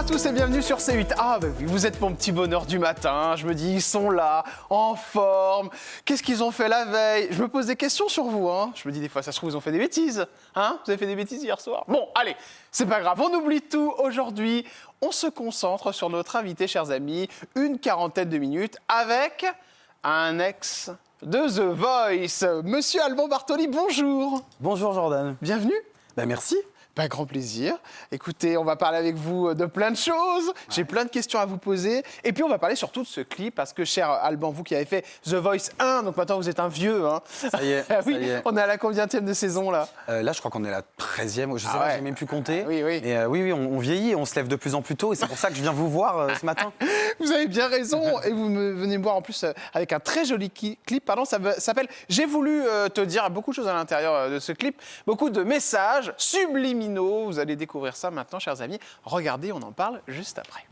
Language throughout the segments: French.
à tous et bienvenue sur C8. Ah bah oui, vous êtes mon petit bonheur du matin. Je me dis, ils sont là, en forme. Qu'est-ce qu'ils ont fait la veille? Je me pose des questions sur vous. Je me dis des fois, ça se trouve, ils ont fait des bêtises. Vous avez fait des bêtises hier soir? Bon, allez, c'est pas grave, on oublie tout. Aujourd'hui, on se concentre sur notre invité, chers amis. Une quarantaine de minutes avec un ex de The Voice. Monsieur Alban Bartoli, bonjour. Bonjour Jordan. Bienvenue. Merci. Grand plaisir. Écoutez, on va parler avec vous de plein de choses. Ouais. J'ai plein de questions à vous poser. Et puis, on va parler surtout de ce clip parce que, cher Alban, vous qui avez fait The Voice 1, donc maintenant vous êtes un vieux. Ça y est, oui, ça y est. On est à la combième de saison, là? Là, je crois qu'on est à la 13e. Je sais pas, j'ai même plus compté. Oui. Et oui, on vieillit, on se lève de plus en plus tôt. Et c'est pour ça que je viens vous voir ce matin. Vous avez bien raison. Et vous venez me voir en plus avec un très joli clip. Pardon, ça s'appelle J'ai voulu te dire beaucoup de choses à l'intérieur de ce clip. Beaucoup de messages subliminaux. Vous allez découvrir ça maintenant, chers amis. Regardez, on en parle juste après.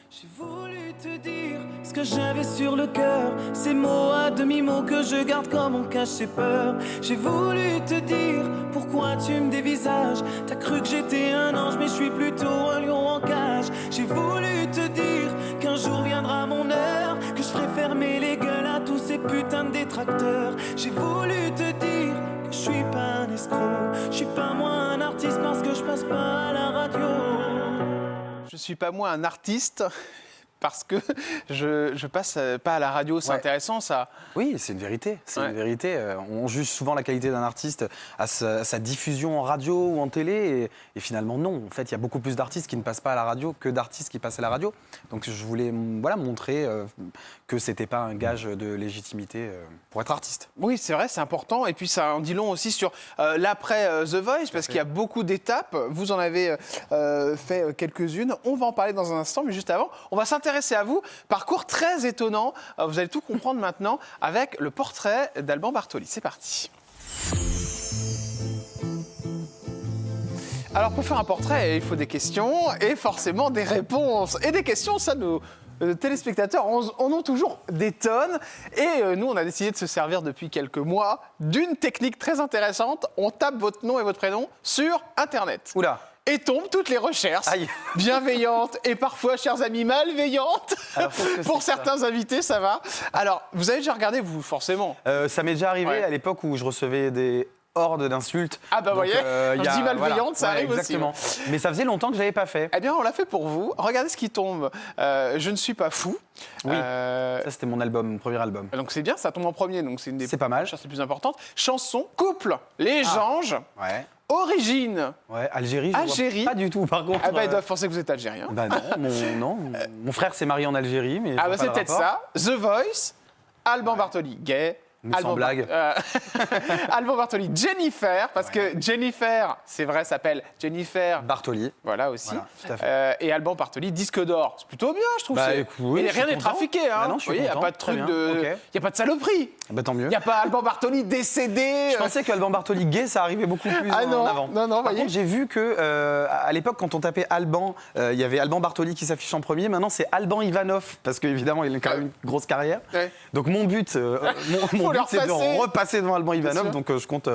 J'ai voulu te dire ce que j'avais sur le cœur, ces mots à demi-mots que je garde comme on cache ses peurs. J'ai voulu te dire pourquoi tu me dévisages. T'as cru que j'étais un ange, mais je suis plutôt un lion en cage. J'ai voulu te dire qu'un jour viendra mon heure, que je ferai fermer les gueules à tous ces putains de détracteurs. J'ai voulu te dire que je suis pas un escroc, je suis pas moi un artiste parce que je passe pas à la radio. Je suis pas moi un artiste parce que je passe pas à la radio. C'est intéressant, ça. Oui, c'est une vérité. C'est une vérité. On juge souvent la qualité d'un artiste à sa diffusion en radio ou en télé. Et finalement, non. En fait, il y a beaucoup plus d'artistes qui ne passent pas à la radio que d'artistes qui passent à la radio. Donc, je voulais montrer que c'était pas un gage de légitimité pour être artiste. Oui, c'est vrai, c'est important. Et puis, ça en dit long aussi sur l'après The Voice, parce qu'il y a beaucoup d'étapes. Vous en avez fait quelques-unes. On va en parler dans un instant, mais juste avant, on va s'intéresser à vous. Parcours très étonnant. Vous allez tout comprendre maintenant avec le portrait d'Alban Bartoli. C'est parti. Alors, pour faire un portrait, il faut des questions et forcément des réponses. Et des questions, ça, nos téléspectateurs en ont toujours des tonnes. Et nous, on a décidé de se servir depuis quelques mois d'une technique très intéressante. On tape votre nom et votre prénom sur Internet. Oula! Et tombent toutes les recherches bienveillantes et parfois, chers amis, malveillantes. Alors, pour certains invités, ça va. Alors, vous avez déjà regardé, vous, forcément? Ça m'est déjà arrivé à l'époque où je recevais des hordes d'insultes. Ah bah, vous voyez, on dit malveillante, ça arrive exactement. aussi. Mais ça faisait longtemps que je n'avais pas fait. Eh bien, on l'a fait pour vous. Regardez ce qui tombe. Je ne suis pas fou. Oui, ça c'était mon premier album. Donc c'est bien, ça tombe en premier, donc c'est une des pas mal. choses les plus importantes. Chanson, couple, les Anges. Ouais. Origine. Ouais, Algérie. Algérie. Pas du tout, par contre. Ah bah, ils doivent penser que vous êtes algérien. Bah non, mon frère s'est marié en Algérie, mais. Ah bah c'est peut-être ça. The Voice, Alban Bartoli, gay. Sans blague. Alban Bartoli, Jennifer, parce que Jennifer, c'est vrai, s'appelle Jennifer Bartoli. Voilà aussi. Voilà, tout à fait. Et Alban Bartoli, disque d'or. C'est plutôt bien, je trouve. Oui, et rien n'est trafiqué. Non, il n'y a pas de truc de. Il n'y a pas de saloperie. Bah, tant mieux. Il n'y a pas Alban Bartoli décédé. Je pensais qu'Alban Bartoli gay, ça arrivait beaucoup plus en avant. Non, Par contre, j'ai vu que à l'époque, quand on tapait Alban, il y avait Alban Bartoli qui s'affiche en premier. Maintenant, c'est Alban Ivanov, parce qu'évidemment, il a quand même une grosse carrière. Ouais. Donc mon but, c'est de repasser devant Alban Ivanov. Donc je compte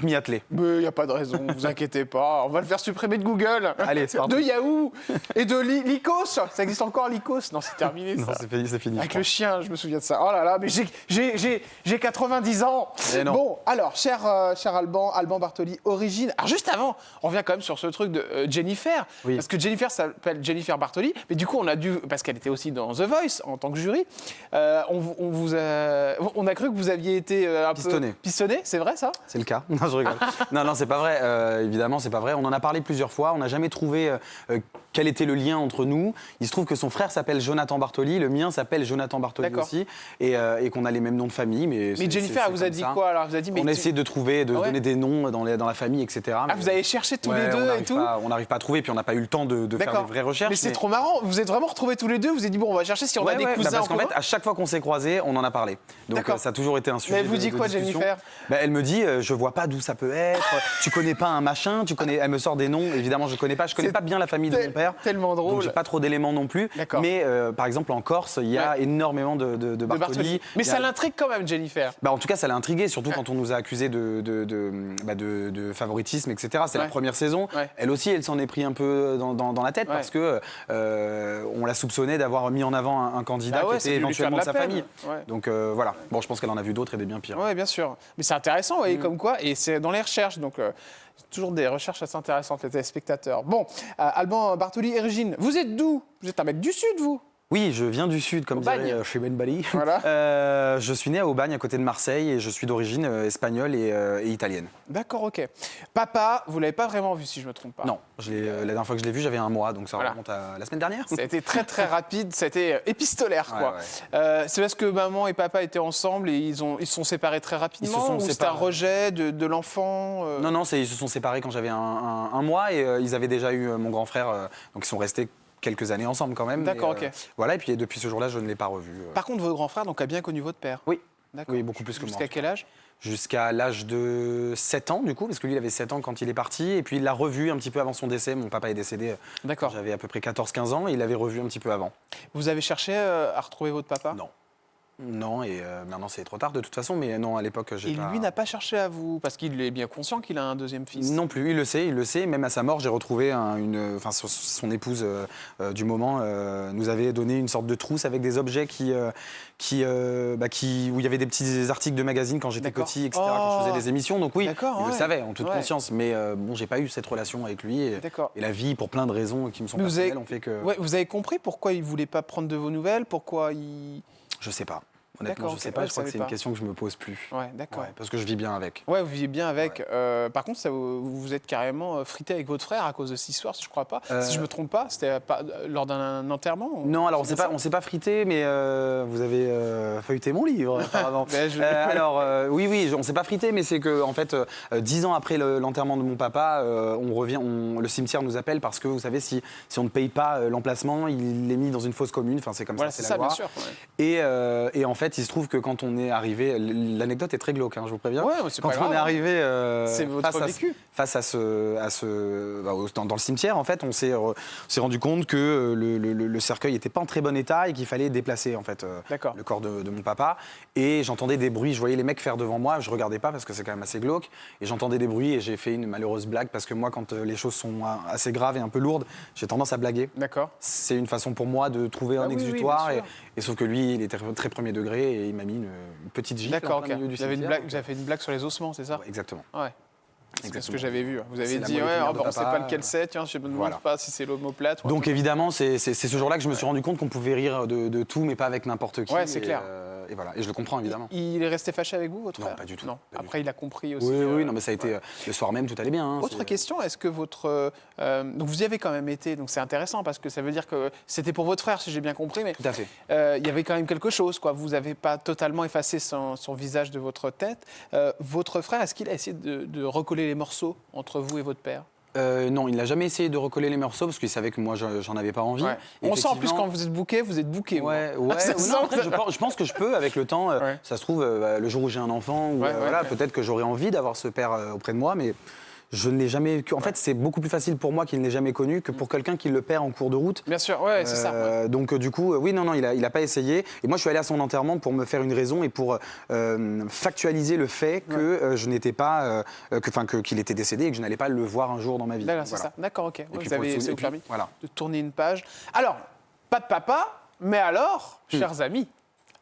m'y atteler. Mais il n'y a pas de raison, ne vous inquiétez pas. On va le faire supprimer de Google. Allez, c'est parti. De Yahoo et de Lycos. Ça existe encore, Lycos? Non, c'est terminé, ça. Non, c'est fini. Avec le chien, je me souviens de ça. Oh là là, mais j'ai 90 ans. Bon, alors, cher Alban Bartoli, origine. Alors, juste avant, on revient quand même sur ce truc de Jennifer. Oui. Parce que Jennifer s'appelle Jennifer Bartoli. Mais du coup, on a dû, parce qu'elle était aussi dans The Voice en tant que jury, on a cru que vous aviez été un Pistonné. peu pistonné, c'est vrai ça? C'est le cas. Non, je rigole. non, c'est pas vrai. Évidemment, c'est pas vrai. On en a parlé plusieurs fois. On n'a jamais trouvé quel était le lien entre nous. Il se trouve que son frère s'appelle Jonathan Bartoli. Le mien s'appelle Jonathan Bartoli aussi. Et qu'on a les mêmes noms de famille. Mais Jennifer, elle vous a dit quoi alors? Vous a dit, on a essayé de trouver, donner des noms dans la famille, etc. Ah, vous avez cherché tous les deux et tout? On n'arrive pas à trouver. Puis on n'a pas eu le temps de faire des vraies recherches. Mais c'est trop marrant. Vous êtes vraiment retrouvés tous les deux. Vous avez dit, bon, on va chercher si on a des cousins. parce qu'en fait, à chaque fois qu'on s'est croisés, on en a parlé. Donc ça a toujours toujours été un sujet. Mais elle vous dit de quoi, discussion. Jennifer? Elle me dit, je vois pas d'où ça peut être. Tu connais pas un machin. Elle me sort des noms. Évidemment, je connais pas bien la famille de mon père. Tellement drôle. Donc j'ai pas trop d'éléments non plus. D'accord. Mais par exemple en Corse, il y a énormément de Bartoli. Mais Il y a- ça l'intrigue quand même, Jennifer. En tout cas, ça l'a intrigué, surtout quand on nous a accusés de favoritisme, etc. C'est la première saison. Ouais. Elle aussi, elle s'en est pris un peu dans la tête parce que on l'a soupçonnée d'avoir mis en avant un candidat Bah ouais, qui c'est était de lui faire de éventuellement de la sa peine. famille. Ouais. Donc voilà. Bon, je pense qu'elle en a vu d'autres et des bien pires. Oui, bien sûr. Mais c'est intéressant, vous voyez, comme quoi. Et c'est dans les recherches. Donc, toujours des recherches assez intéressantes, les téléspectateurs. Bon, Alban Bartoli et Régine, vous êtes d'où? Vous êtes un mec du Sud, vous? Oui, je viens du Sud, comme Aubagne. dirait chez Ben Bali. Voilà. Je suis né à Aubagne, à côté de Marseille, et je suis d'origine espagnole et italienne. D'accord, ok. Papa, vous l'avez pas vraiment vu, si je me trompe pas. Non, la dernière fois que je l'ai vu, j'avais un mois, donc ça Voilà. remonte à la semaine dernière. Ça a été très très rapide, ça a été épistolaire, quoi. Ouais. C'est parce que maman et papa étaient ensemble et ils se sont séparés très rapidement, Ils se sont ou c'était un séparés. rejet de l'enfant Non, ils se sont séparés quand j'avais un mois et ils avaient déjà eu mon grand frère, donc ils sont restés quelques années ensemble quand même. D'accord, Et, ok. Voilà, et puis depuis ce jour-là, je ne l'ai pas revu. Par contre, votre grand frère donc, a bien connu votre père. Oui, D'accord. oui, beaucoup plus que moi. Jusqu'à quel âge? Jusqu'à l'âge de 7 ans, du coup, parce que lui, il avait 7 ans quand il est parti. Et puis, il l'a revu un petit peu avant son décès. Mon papa est décédé quand D'accord. j'avais à peu près 14-15 ans. Et il l'avait revu un petit peu avant. Vous avez cherché à retrouver votre papa? Non. Non, et maintenant, c'est trop tard de toute façon. Mais non, à l'époque, j'ai Et pas... lui n'a pas cherché à vous, parce qu'il est bien conscient qu'il a un deuxième fils. Non plus, il le sait. Même à sa mort, j'ai retrouvé son épouse du moment nous avait donné une sorte de trousse avec des objets où il y avait des petits articles de magazines quand j'étais D'accord. petit, etc. Quand je faisais des émissions. Donc oui, D'accord, il le ouais. savait en toute Ouais. conscience. Mais bon, j'ai pas eu cette relation avec lui. Et D'accord. la vie, pour plein de raisons qui me sont Mais vous personnelles, avez- ont fait que Ouais, vous avez compris pourquoi il voulait pas prendre de vos nouvelles? Pourquoi il... je sais pas. Honnêtement, D'accord, je sais ok. pas. Ouais, Je crois je que c'est savais une pas. question que je me pose plus. Ouais, d'accord. Ouais, parce que je vis bien avec. Ouais, vous vivez bien avec. Par contre, vous êtes carrément frité avec votre frère à cause de cette histoire, si je crois pas. Si je me trompe pas, c'était lors d'un enterrement? Non, alors C'est on s'est pas frité, mais vous avez feuilleté mon livre apparemment. Ben, je- Oui, on s'est pas frité, mais c'est que en fait, 10 ans après l'enterrement de mon papa, le cimetière nous appelle parce que vous savez, si on ne paye pas l'emplacement, il est mis dans une fosse commune. Enfin, c'est comme Voilà, ça, c'est c'est la ça, loi. bien sûr. Ouais. Et en fait, il se trouve que quand on est arrivé, l'anecdote est très glauque, hein, je vous préviens. Ouais, mais c'est Quand pas on grave, est hein. arrivé C'est votre vécu. face dans le cimetière, en fait, on s'est rendu compte que le cercueil n'était pas en très bon état et qu'il fallait déplacer en fait D'accord. le corps de mon papa. Et j'entendais des bruits, je voyais les mecs faire devant moi, je regardais pas parce que c'est quand même assez glauque. Et j'entendais des bruits et j'ai fait une malheureuse blague parce que moi, quand les choses sont assez graves et un peu lourdes, j'ai tendance à blaguer. D'accord. C'est une façon pour moi de trouver un oui, oui, exutoire. bien sûr. Et sauf que lui, il était très premier degré et il m'a mis une petite gifle D'accord, en plein ok. milieu du Vous avez cimetière. vous avez fait une blague sur les ossements, c'est ça? Ouais, exactement. Ouais. C'est ce Exactement. que j'avais vu. Vous avez C'est la dit, moelle ouais, épinière oh, de bah, on sait papa, pas lequel c'est, tiens, je me demande voilà. pas si c'est l'omoplate. ou un Donc truc. évidemment, c'est ce jour-là que je me suis rendu compte qu'on pouvait rire de tout, mais pas avec n'importe qui. Ouais, c'est Et, clair. Et voilà, et je le comprends évidemment. Il est resté fâché avec vous, votre Non, frère? pas du tout, Non. pas du Après, il a compris aussi. Oui, non, mais ça a été le soir même, tout allait bien. hein, Autre c'est- question, est-ce que votre... donc vous y avez quand même été, donc c'est intéressant parce que ça veut dire que c'était pour votre frère, si j'ai bien compris, mais Tout à fait. il y avait quand même quelque chose, quoi. Vous n'avez pas totalement effacé son visage de votre tête. Votre frère, est-ce qu'il a essayé de recoller les morceaux entre vous et votre père? Non, il n'a jamais essayé de recoller les morceaux parce qu'il savait que moi, j'en avais pas envie. Ouais. On sent en plus Effectivement- quand vous êtes bouqué. Ouais, Ça ou sent non, après, que- je pense que je peux avec le temps. Ouais. Ça se trouve, le jour où j'ai un enfant, ou, Ouais, voilà, ok. peut-être que j'aurais envie d'avoir ce père auprès de moi, mais je ne l'ai jamais. En fait, c'est beaucoup plus facile pour moi qui ne l'ai jamais connu que pour quelqu'un qui le perd en cours de route. Bien sûr, ouais, c'est ça. Ouais. Donc du coup, oui, non, il a pas essayé. Et moi, je suis allé à son enterrement pour me faire une raison et pour factualiser le fait que je n'étais pas, qu'il était décédé et que je n'allais pas le voir un jour dans ma vie. D'accord, c'est Voilà. ça. D'accord, ok. Et puis Vous pour le avez souvenir- ça et vous puis, permis voilà. de tourner une page. Alors, pas de papa, mais alors, chers amis,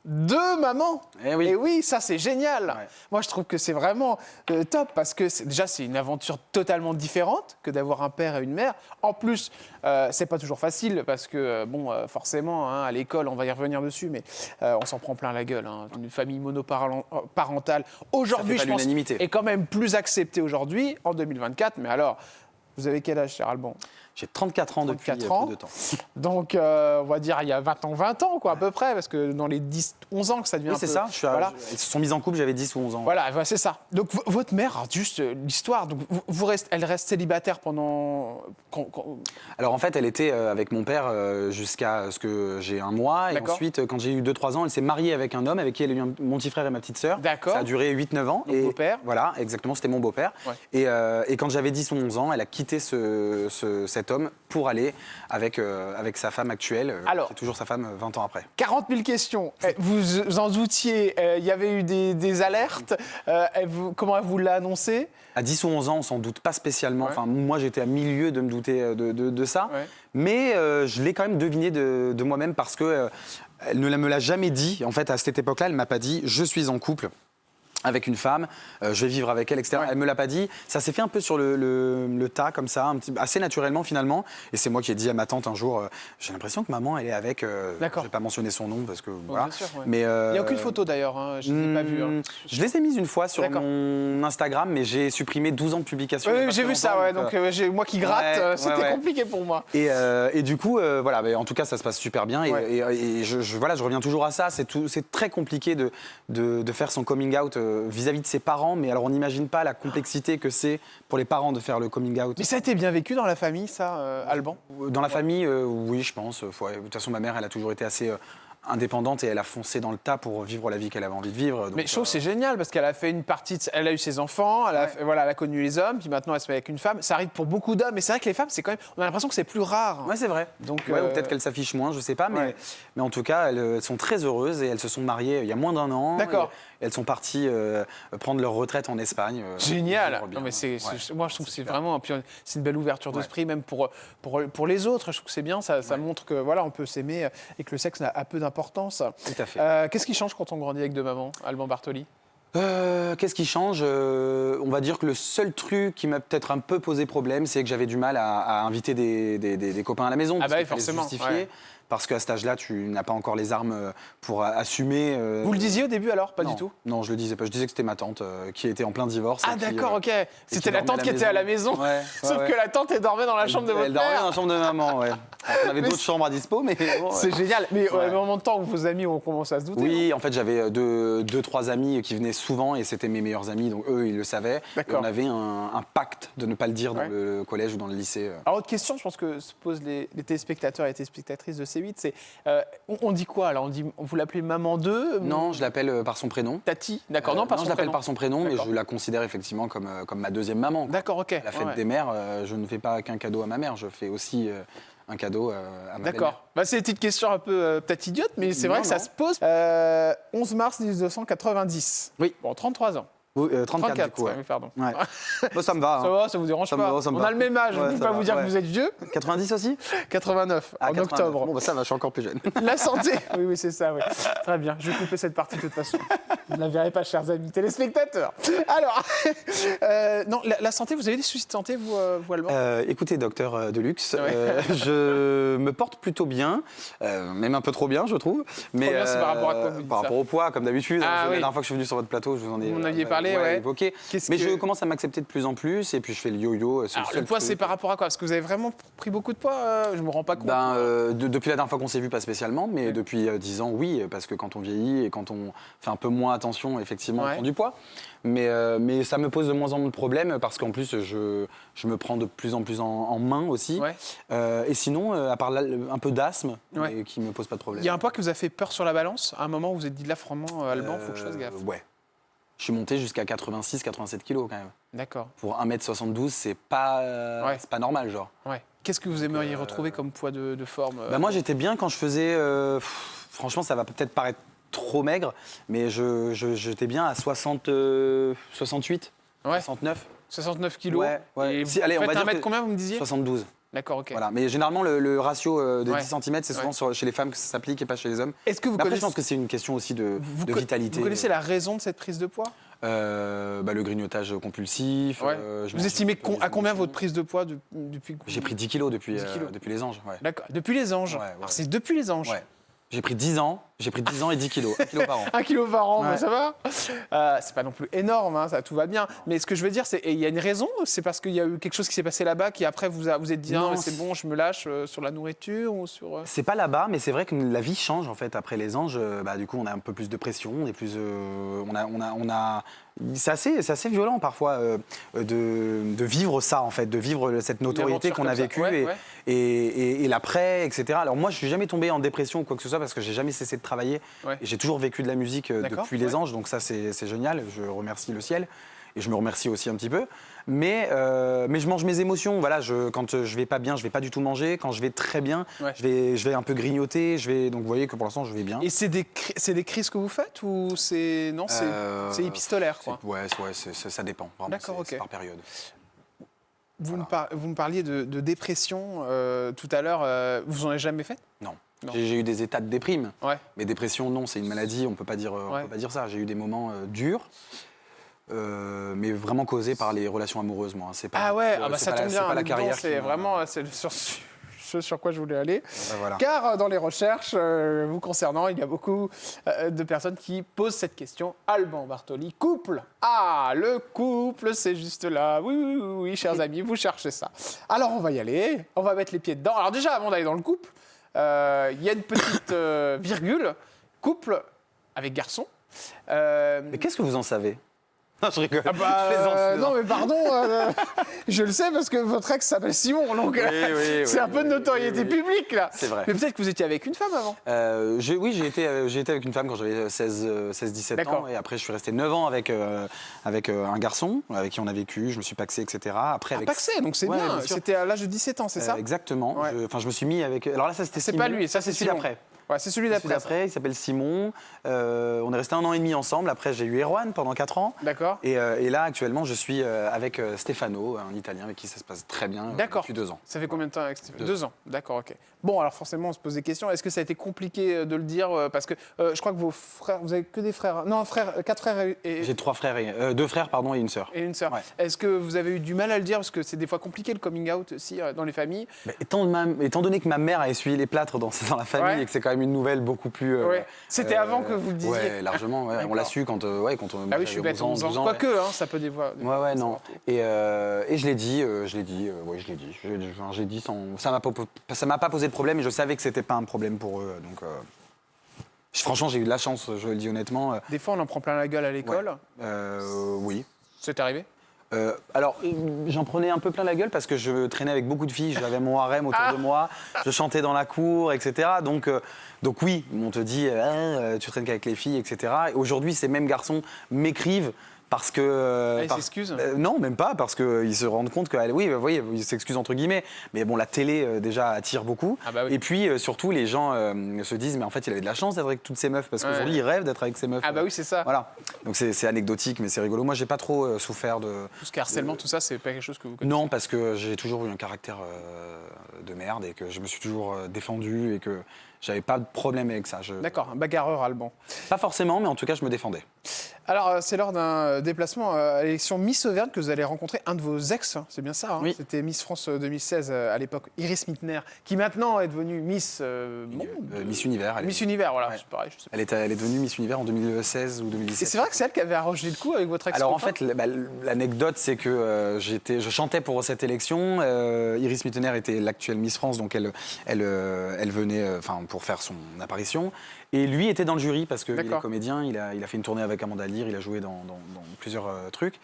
deux mamans. Eh oui. Et oui, ça c'est génial. Ouais. Moi je trouve que c'est vraiment top parce que déjà c'est une aventure totalement différente que d'avoir un père et une mère. En plus, c'est pas toujours facile parce que forcément hein, à l'école on va y revenir dessus, mais on s'en prend plein la gueule. Hein. Une famille monoparentale aujourd'hui, Ça fait je pas pense, l'unanimité. est quand même plus acceptée aujourd'hui en 2024. Mais alors, vous avez quel âge, cher Alban? J'ai 34 ans depuis 34 ans. peu de temps. Donc, on va dire il y a 20 ans, quoi, à peu près, parce que dans les 11 ans que ça devient Oui, un c'est peu... ça. Voilà. Ils se sont mis en couple, j'avais 10 ou 11 ans. Voilà, c'est ça. Donc, votre mère, alors, juste l'histoire, donc, elle reste célibataire pendant... Alors en fait, elle était avec mon père jusqu'à ce que j'ai un mois. Et D'accord. ensuite, quand j'ai eu 2-3 ans, elle s'est mariée avec un homme avec qui elle a eu mon petit frère et ma petite sœur. D'accord. Ça a duré 8-9 ans. Donc, beau-père. Voilà, exactement, c'était mon beau-père. Ouais. Et quand j'avais 10 ou 11 ans, elle a quitté cet homme pour aller avec sa femme actuelle, Alors. qui est toujours sa femme 20 ans après. 40 000 questions. Vous en doutiez, il y avait eu des alertes. Comment elle vous l'a annoncé? À 10 ou 11 ans, on s'en doute pas spécialement. Ouais. Enfin, moi, j'étais à milieu de me douter de ça. Ouais. Mais je l'ai quand même deviné de moi-même parce que elle ne me l'a jamais dit. En fait, à cette époque-là, elle m'a pas dit « je suis en couple ». Avec une femme, je vais vivre avec elle, etc. Ouais. Elle me l'a pas dit. Ça s'est fait un peu sur le tas, comme ça, assez naturellement finalement. Et c'est moi qui ai dit à ma tante un jour, j'ai l'impression que maman, elle est avec. D'accord. Je vais pas mentionner son nom parce que voilà. Bien sûr, ouais. Mais Il n'y a aucune photo d'ailleurs, hein, je ne l'ai pas vue. Hein. Je les ai mises une fois sur D'accord. mon Instagram, mais j'ai supprimé 12 ans de publication. il y a Oui, pas j'ai très vu ça, longtemps, ouais. donc, Donc, moi qui gratte, ouais, c'était ouais. compliqué pour moi. Et du coup, voilà, mais en tout cas, ça se passe super bien. Ouais. Et je reviens toujours à ça. C'est très compliqué de faire son coming out vis-à-vis de ses parents. Mais alors, on n'imagine pas la complexité que c'est pour les parents de faire le coming out. Mais ça a été bien vécu dans la famille, ça, Alban? Dans la famille, oui, je pense. Ouais. De toute façon, ma mère, elle a toujours été assez indépendante et elle a foncé dans le tas pour vivre la vie qu'elle avait envie de vivre. Donc, Mais je trouve que c'est génial parce qu'elle a fait une partie, elle a eu ses enfants, elle a connu les hommes, puis maintenant elle se met avec une femme. Ça arrive pour beaucoup d'hommes, mais c'est vrai que les femmes, c'est quand même, on a l'impression que c'est plus rare. Ouais, c'est vrai. Donc, Ouais, ou peut-être qu'elles s'affichent moins, je sais pas, mais en tout cas, elles sont très heureuses et elles se sont mariées il y a moins d'1 an. D'accord. Et elles sont parties prendre leur retraite en Espagne. Génial. vivre bien. Non, mais moi je trouve que c'est super. vraiment, puis c'est une belle ouverture d'esprit même pour les autres. Je trouve que c'est bien, ça montre que voilà, on peut s'aimer et que le sexe a peu d'importance. Tout à fait. Qu'est-ce qui change quand on grandit avec deux mamans, Alban Bartoli? Qu'est-ce qui change On va dire que le seul truc qui m'a peut-être un peu posé problème, c'est que j'avais du mal à inviter des copains à la maison. Ah parce bah oui, qu'il fallait se forcément, justifier. ouais. Parce qu'à cet âge-là, tu n'as pas encore les armes pour assumer. Vous le disiez au début alors? Pas non, du tout? Non, je le disais pas. Je disais que c'était ma tante qui était en plein divorce. Ah et qui, d'accord, ok. C'était la dormait tante qui était à la maison. Ouais, Sauf ouais. que la tante, elle dormait dans la chambre de votre Elle dormait père. dans la chambre de maman, ouais. On avait d'autres chambres à dispo, mais bon, ouais. C'est génial. Mais au Ouais. moment de temps où vos amis ont commencé à se douter. Oui, en fait, j'avais deux, trois amis qui venaient souvent et c'était mes meilleurs amis, donc eux, ils le savaient. Et D'accord. on avait un pacte de ne pas le dire dans Ouais. le collège ou dans le lycée. Alors, autre question, je pense que se posent les téléspectateurs et les téléspectatrices de C8, c'est on dit quoi alors? Vous l'appelez maman 2? Non, je l'appelle par son prénom. Tati? D'accord, non, pas je son l'appelle prénom. par son prénom, mais D'accord. je la considère effectivement comme ma deuxième maman. quoi. D'accord, ok. À la fête Ouais. des mères, je ne fais pas qu'un cadeau à ma mère, je fais aussi un cadeau à ma belle-mère. D'accord. Bah, c'est une petite question un peu peut-être idiote, mais c'est vrai Non, que ça non. se pose. 11 mars 1990. Oui. Bon, 33 ans. 34 du coup, ouais. oui, pardon. Ouais. Bon, ça me va. Ça hein. va, ça vous dérange Ça me pas? va, ça me On va. a le même âge, je Ouais, ne peux ça pas va, vous dire ouais. que vous êtes vieux. 90 aussi 89, Ah, en 89. octobre. Bon, bah, ça va, je suis encore plus jeune. La santé. Oui, c'est ça, oui. Très bien. Je vais couper cette partie de toute façon. Vous ne la verrez pas, chers amis téléspectateurs. Alors, non, la santé, vous avez des soucis de santé, vous Alban? Écoutez, docteur Deluxe, Ouais. je me porte plutôt bien, même un peu trop bien, je trouve. Mais bien, c'est par rapport à quoi vous dites par ça? rapport au poids, comme d'habitude. Ah, La oui. dernière fois que je suis venu sur votre plateau, je vous en ai Vous en aviez parlé, ouais. évoqué. Qu'est-ce Mais que- je commence à m'accepter de plus en plus, et puis je fais le yo-yo. Alors, le poids, c'est par rapport à quoi? Parce que vous avez vraiment pris beaucoup de poids, je me rends pas compte. Depuis la dernière fois qu'on s'est vu, pas spécialement, mais depuis 10 ans, oui, parce que quand on vieillit et quand on fait un peu moins attention, effectivement, Ouais. on prend du poids. Mais ça me pose de moins en moins de problèmes parce qu'en plus, je me prends de plus en plus en main aussi. Ouais. Et sinon, à part un peu d'asthme, Ouais. mais qui me pose pas de problème. Il y a un poids qui vous a fait peur sur la balance? À un moment, vous vous êtes dit là, vraiment, Alban, faut que je fasse gaffe. Ouais. Je suis monté jusqu'à 86-87 kilos quand même. D'accord. Pour 1m72, c'est pas normal, genre. Ouais. Qu'est-ce que vous aimeriez retrouver comme poids de forme Bah moi, j'étais bien quand je faisais... franchement, ça va peut-être paraître trop maigre, mais j'étais bien à 68, Ouais. 69, 69 kilos. Ouais, ouais. Et Si, vous allez, on faites va dire un mètre que- combien, vous me disiez? 72. D'accord, ok. Voilà. Mais généralement, le ratio de Ouais. 10 cm, c'est souvent chez les femmes que ça s'applique et pas chez les hommes. Est-ce que vous Mais après, connaissez, je pense que c'est une question aussi de vitalité. vous connaissez la raison de cette prise de poids? Le grignotage compulsif. Ouais. je Vous mange estimez un peu des à combien émotions. votre prise de poids depuis J'ai pris 10 kilos depuis, 10 kilos. depuis les anges. Ouais. D'accord. Depuis les anges. Ouais, ouais. Alors c'est depuis les anges. Ouais. J'ai pris 10 ans. J'ai pris 10 ans et 10 kilos, 1 kilo par an. 1 kilo par an, Ouais. bah, ça va. C'est pas non plus énorme, hein, ça tout va bien. Mais ce que je veux dire, c'est il y a une raison. C'est parce qu'il y a eu quelque chose qui s'est passé là-bas qui après vous êtes dit Non, ah, c'est bon, je me lâche sur la nourriture ou sur. C'est pas là-bas, mais c'est vrai que la vie change en fait après les anges. Du coup, on a un peu plus de pression, on est plus, c'est assez violent parfois de vivre ça en fait, de vivre cette notoriété aventure qu'on a comme ça. vécue Ouais, ouais. et l'après, etc. Alors moi, je suis jamais tombé en dépression ou quoi que ce soit parce que j'ai jamais cessé de travailler Ouais. et j'ai toujours vécu de la musique D'accord, depuis les ouais. anges, donc ça c'est génial. Je remercie le ciel. Et je me remercie aussi un petit peu. Mais je mange mes émotions. Voilà, quand je vais pas bien, je vais pas du tout manger. Quand je vais très bien, Ouais. je vais un peu grignoter. Donc vous voyez que pour l'instant, je vais bien. Et c'est des crises que vous faites ou c'est non c'est épistolaire quoi. Ça dépend. Vraiment, D'accord, c'est ok. par période. Vous me parliez de dépression tout à l'heure. Vous en avez jamais fait? Non. Non. J'ai eu des états de déprime. Ouais. Mais dépression, non, c'est une maladie. On peut pas dire ça. J'ai eu des moments durs. Mais vraiment causés par les relations amoureuses, moi. C'est pas, Ah ouais, c'est ça pas tombe la, bien. c'est pas la là-dedans, carrière. c'est vraiment c'est ce sur quoi je voulais aller. Voilà. Car dans les recherches vous concernant, il y a beaucoup de personnes qui posent cette question. Alban Bartoli, couple. Ah, le couple, c'est juste là. Oui, chers amis, vous cherchez ça. Alors, on va y aller. On va mettre les pieds dedans. Alors déjà, avant d'aller dans le couple, il y a une petite virgule. Couple avec garçon. Mais qu'est-ce que vous en savez? Non, je rigole. Ah bah, Je plaisante. non mais pardon, je le sais parce que votre ex s'appelle Simon, donc Oui, c'est un peu de notoriété oui. publique là. C'est vrai. Mais peut-être que vous étiez avec une femme avant. Oui, j'ai été avec une femme quand j'avais 16-17 D'accord. ans. Et après, je suis resté 9 ans avec un garçon avec qui on a vécu. Je me suis paxé, etc. Après, avec... Paxé, donc c'est Ouais, bien. sûr. C'était à l'âge de 17 ans, c'est ça? Exactement. Ouais. Je me suis mis avec... Alors là, ça, c'était C'est Simon. pas lui, ça, c'est celui Simon. d'après. Ouais, c'est celui Celui d'après. d'après, il s'appelle Simon. On est resté 1 an et demi ensemble. Après, j'ai eu Erwan pendant 4 ans. D'accord. Et là, actuellement, je suis avec Stefano, un Italien avec qui ça se passe très bien D'accord. depuis 2 ans. Ça fait combien de temps avec Stéphane? 2 2 ans. D'accord, ok. Bon, alors forcément, on se pose des questions. Est-ce que ça a été compliqué de le dire parce que je crois que vos frères, vous avez que des frères. Non, 4 frères et J'ai 2 frères et une sœur. et une sœur. Ouais. Est-ce que vous avez eu du mal à le dire parce que c'est des fois compliqué le coming out aussi dans les familles? Mais étant donné que ma mère a essuyé les plâtres dans la famille Ouais. et que c'est quand même une nouvelle beaucoup plus... Ouais. C'était avant que vous le disiez. Ouais, largement. Ouais. On D'accord. l'a su quand on Ah oui, je suis bête, 11 ans. Quoique, hein, ça peut des fois. Ouais, non. Et je l'ai dit, J'ai dit sans... Ça m'a pas posé de problème et je savais que c'était pas un problème pour eux. Donc, franchement, j'ai eu de la chance, je le dis honnêtement. Des fois, on en prend plein la gueule à l'école. Oui. C'est arrivé? Alors, j'en prenais un peu plein la gueule parce que je traînais avec beaucoup de filles, j'avais mon harem autour de moi, je chantais dans la cour, etc. Donc oui, on te dit, tu traînes qu'avec les filles, etc. Et aujourd'hui, ces mêmes garçons m'écrivent parce que... Ils s'excusent? Non, même pas, parce qu'ils se rendent compte que, oui, vous voyez, ils s'excusent entre guillemets, mais bon, la télé déjà attire beaucoup. Ah bah oui. Et puis surtout, les gens se disent, mais en fait, il avait de la chance d'être avec toutes ces meufs, parce qu'aujourd'hui, ils rêvent d'être avec ces meufs. Ah bah oui, c'est ça. Voilà. Donc c'est anecdotique, mais c'est rigolo. Moi, j'ai pas trop souffert de... Tout ce qui est harcèlement, tout ça, c'est pas quelque chose que vous connaissez? Non, parce que j'ai toujours eu un caractère de merde et que je me suis toujours défendu et que j'avais pas de problème avec ça. D'accord, un bagarreur Alban. Pas forcément, mais en tout cas, je me défendais. Alors, c'est lors d'un déplacement à l'élection Miss Auvergne que vous allez rencontrer un de vos ex, hein, c'est bien ça, hein? Oui. C'était Miss France 2016 à l'époque, Iris Mittner, qui maintenant est devenue Miss Monde. Miss Univers. Miss Univers, voilà, Ouais. c'est pareil, je sais pas. Elle est devenue Miss Univers en 2016 ou Et 2017. c'est vrai que c'est elle qui avait arrangé le coup avec votre ex. Alors en fait, l'anecdote, c'est que je chantais pour cette élection. Iris Mittener était l'actuelle Miss France, donc elle venait pour faire son apparition. Et lui était dans le jury parce qu'il est D'accord. comédien, il a fait une tournée avec Amanda Lear, il a joué dans plusieurs trucs.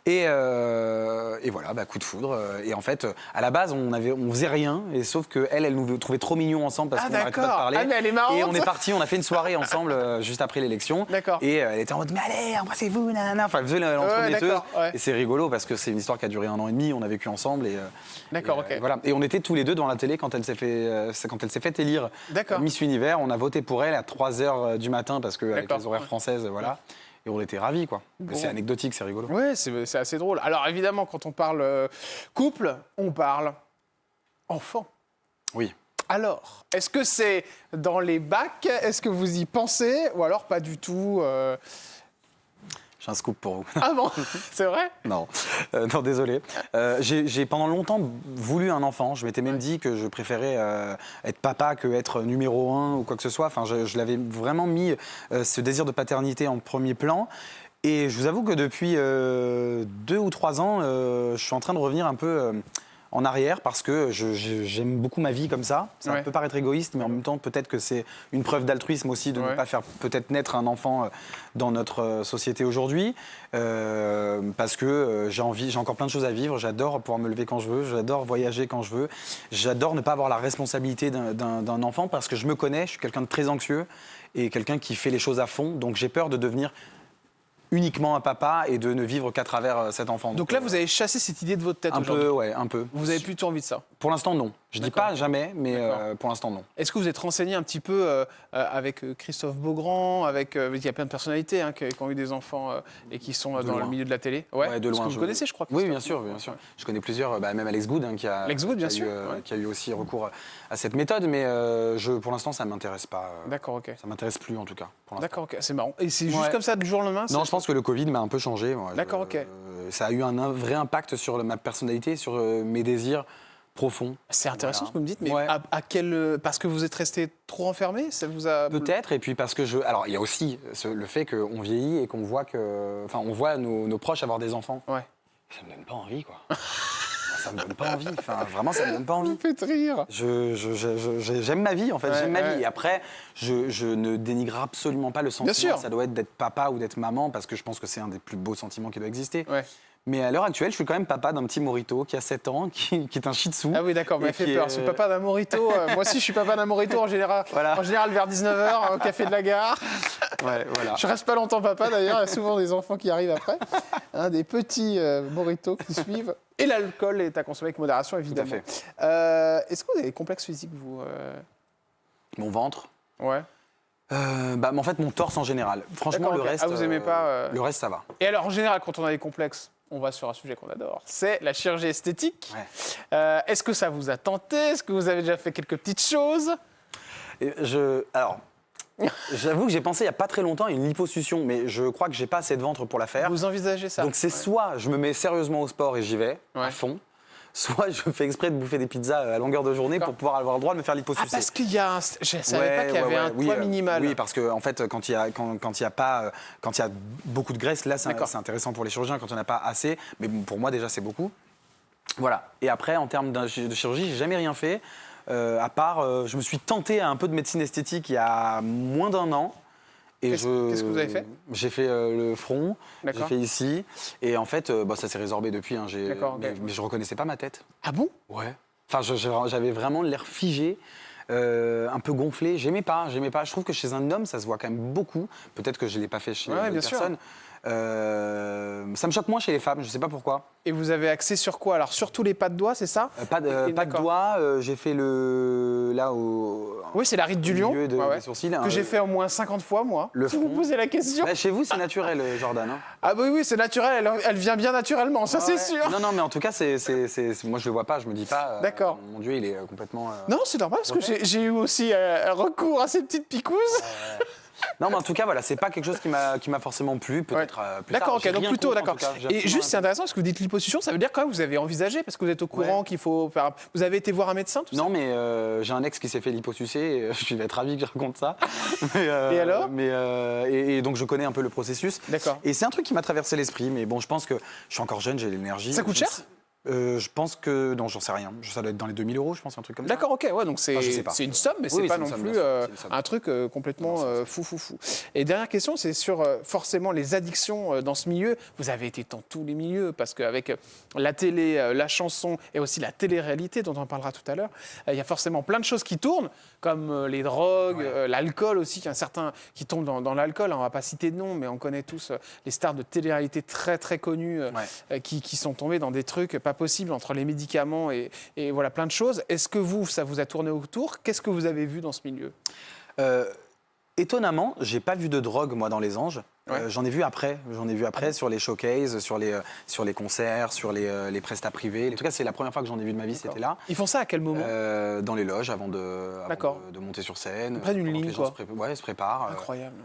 Et voilà, coup de foudre. Et en fait, à la base, on faisait rien, et sauf qu'elle nous trouvait trop mignons ensemble parce qu'on n'arrêtait pas de d'accord. parler. Ah, mais elle est marrante. Et on est parti, on a fait une soirée ensemble juste après l'élection. D'accord. Et elle était en mode, mais allez, embrassez-vous, nanana. Enfin, elle faisait l'entremetteuse. d'accord, ouais. Et c'est rigolo parce que c'est une histoire qui a duré 1 an et demi, on a vécu ensemble. D'accord, et, ok. voilà. Et on était tous les deux devant la télé quand elle s'est fait élire D'accord. Miss Univers. On a voté pour elle à 3h du matin parce qu'avec D'accord. les horaires françaises, voilà. Et on était ravis, quoi. Bon. C'est anecdotique, c'est rigolo. Oui, c'est assez drôle. Alors évidemment, quand on parle couple, on parle enfant. Oui. Alors, est-ce que c'est dans les bacs? Est-ce que vous y pensez? Ou alors pas du tout J'ai un scoop pour vous. Ah bon, c'est vrai? Non, non, désolé. J'ai pendant longtemps voulu un enfant. Je m'étais même dit que je préférais être papa que être numéro 1 ou quoi que ce soit. Enfin, je l'avais vraiment mis ce désir de paternité en premier plan. Et je vous avoue que depuis 2 ou 3 ans, je suis en train de revenir un peu en arrière parce que j'aime beaucoup ma vie comme ça. Ça peut paraître égoïste, mais en même temps, peut-être que c'est une preuve d'altruisme aussi de ne pas faire peut-être naître un enfant dans notre société aujourd'hui. Parce que j'ai encore plein de choses à vivre. J'adore pouvoir me lever quand je veux. J'adore voyager quand je veux. J'adore ne pas avoir la responsabilité d'un enfant parce que je me connais. Je suis quelqu'un de très anxieux et quelqu'un qui fait les choses à fond. Donc j'ai peur de devenir uniquement un papa et de ne vivre qu'à travers cet enfant. Donc là, vous avez chassé cette idée de votre tête aujourd'hui? Un peu, ouais, un peu. Vous avez plutôt envie de ça? Pour l'instant, non. Je dis pas jamais, mais pour l'instant, non. Est-ce que vous êtes renseigné un petit peu avec Christophe Beaugrand, il y a plein de personnalités qui ont eu des enfants et qui sont dans le milieu de la télé? Ouais, de loin. Parce que vous connaissez, je crois. Oui, bien sûr, bien sûr. Je connais plusieurs, même Alex Good, qui a eu aussi recours à cette méthode, mais pour l'instant, ça ne m'intéresse pas. D'accord, ok. Ça m'intéresse plus, en tout cas. D'accord, ok. C'est marrant. Et c'est juste comme ça, du jour au lendemain? Non, je pense que le Covid m'a un peu changé. D'accord, ok. Ça a eu un vrai impact sur ma personnalité, sur mes désirs profonds. C'est intéressant ce que vous me dites, mais parce que vous êtes resté trop enfermé, ça vous a... Peut-être, et puis parce que alors il y a aussi le fait qu'on vieillit et qu'on voit on voit nos proches avoir des enfants. Ouais. Ça me donne pas envie, quoi. Ça me donne pas envie. Enfin, vraiment, ça me donne pas envie. Vous me faites rire. J'aime ma vie, en fait. J'aime ma vie. Et après, je ne dénigre absolument pas le sentiment. Bien sûr. Ça doit être d'être papa ou d'être maman, parce que je pense que c'est un des plus beaux sentiments qui doit exister. Ouais. Mais à l'heure actuelle, je suis quand même papa d'un petit Morito qui a 7 ans, qui est un shih tzu. Ah oui, d'accord, mais fait peur. Je suis papa d'un Morito. Moi aussi, je suis papa d'un Morito en général. Voilà. En général, vers 19h, au café de la gare. Ouais, voilà. Je reste pas longtemps papa, d'ailleurs. Il y a souvent des enfants qui arrivent après. Des petits Moritos qui suivent. Et l'alcool est à consommer avec modération, évidemment. Tout à fait. Est-ce que vous avez des complexes physiques, vous Mon ventre. Ouais. En fait, mon torse en général. Franchement, le reste. Ah, vous aimez pas Le reste, ça va. Et alors, en général, quand on a des complexes, on va sur un sujet qu'on adore, c'est la chirurgie esthétique. Ouais. Est-ce que ça vous a tenté? Est-ce que vous avez déjà fait quelques petites choses? Alors, j'avoue que j'ai pensé il n'y a pas très longtemps à une liposuction, mais je crois que j'ai pas assez de ventre pour la faire. Vous envisagez ça? Donc c'est soit je me mets sérieusement au sport et j'y vais à fond, soit je fais exprès de bouffer des pizzas à longueur de journée pour pouvoir avoir le droit de me faire liposucer. Ah, parce qu'il y a je savais pas qu'il y avait un poids minimal. Oui, parce que en fait, quand il y a beaucoup de graisse, là, c'est intéressant pour les chirurgiens. Quand il n'y en a pas assez, mais pour moi déjà, c'est beaucoup. Voilà. Et après, en termes de chirurgie, j'ai jamais rien fait. À part, je me suis tenté à un peu de médecine esthétique il y a moins d'1 an. Qu'est-ce que vous avez fait? J'ai fait le front, j'ai fait ici. Et en fait, ça s'est résorbé depuis. Mais je ne reconnaissais pas ma tête. Ah bon? Ouais. Enfin, j'avais vraiment l'air figé, un peu gonflé. J'aimais pas. Je trouve que chez un homme, ça se voit quand même beaucoup. Peut-être que je ne l'ai pas fait chez les personnes. Ça me choque moins chez les femmes, je ne sais pas pourquoi. Et vous avez axé sur quoi? Alors, surtout les pas de doigts, c'est ça? Pas de doigts, j'ai fait Oui, c'est la ride du lion, des sourcils, que j'ai fait au moins 50 fois, moi. Si vous posez la question. Chez vous, c'est naturel, Jordan. Hein. Ah oui, c'est naturel, elle vient bien naturellement, ça c'est sûr. Non, mais en tout cas, moi je le vois pas, je me dis pas. D'accord. Mon Dieu, il est complètement. Non, c'est normal, parce que j'ai eu aussi recours à ces petites picousses. Non, mais en tout cas, voilà, c'est pas quelque chose qui m'a forcément plu, peut-être plus tard. D'accord, ok, donc plutôt, d'accord. Et juste, c'est intéressant, parce que vous dites liposuction, ça veut dire quand même que vous avez envisagé, parce que vous êtes au courant qu'il faut faire... Vous avez été voir un médecin, tout ça? Non, mais j'ai un ex qui s'est fait liposucer, et je vais être ravi que je raconte ça. Et alors? Et donc, je connais un peu le processus. D'accord. Et c'est un truc qui m'a traversé l'esprit, mais bon, je pense que je suis encore jeune, j'ai l'énergie. Ça coûte cher? Je pense que... Non, j'en sais rien. Ça doit être dans les 2000 €, je pense, un truc comme ça. D'accord, ok, ouais, donc c'est une somme, mais c'est pas non plus un truc complètement fou. Et dernière question, c'est sur forcément les addictions dans ce milieu. Vous avez été dans tous les milieux, parce qu'avec la télé, la chanson et aussi la télé-réalité, dont on parlera tout à l'heure, il y a forcément plein de choses qui tournent, comme les drogues, l'alcool aussi, il y a certains qui tombent dans l'alcool. On ne va pas citer de nom, mais on connaît tous les stars de télé-réalité très très connues qui sont tombées dans des trucs pas possibles entre les médicaments et voilà plein de choses. Est-ce que ça vous a tourné autour? Qu'est-ce que vous avez vu dans ce milieu? Étonnamment, j'ai pas vu de drogue, moi, dans Les Anges. J'en ai vu après. Sur les showcases, sur les concerts, sur les prestats privés. En tout cas, c'est la première fois que j'en ai vu de ma vie, c'était là. Ils font ça à quel moment? Dans les loges, avant de monter sur scène. Près d'une ligne, quoi. Se préparent. Incroyable.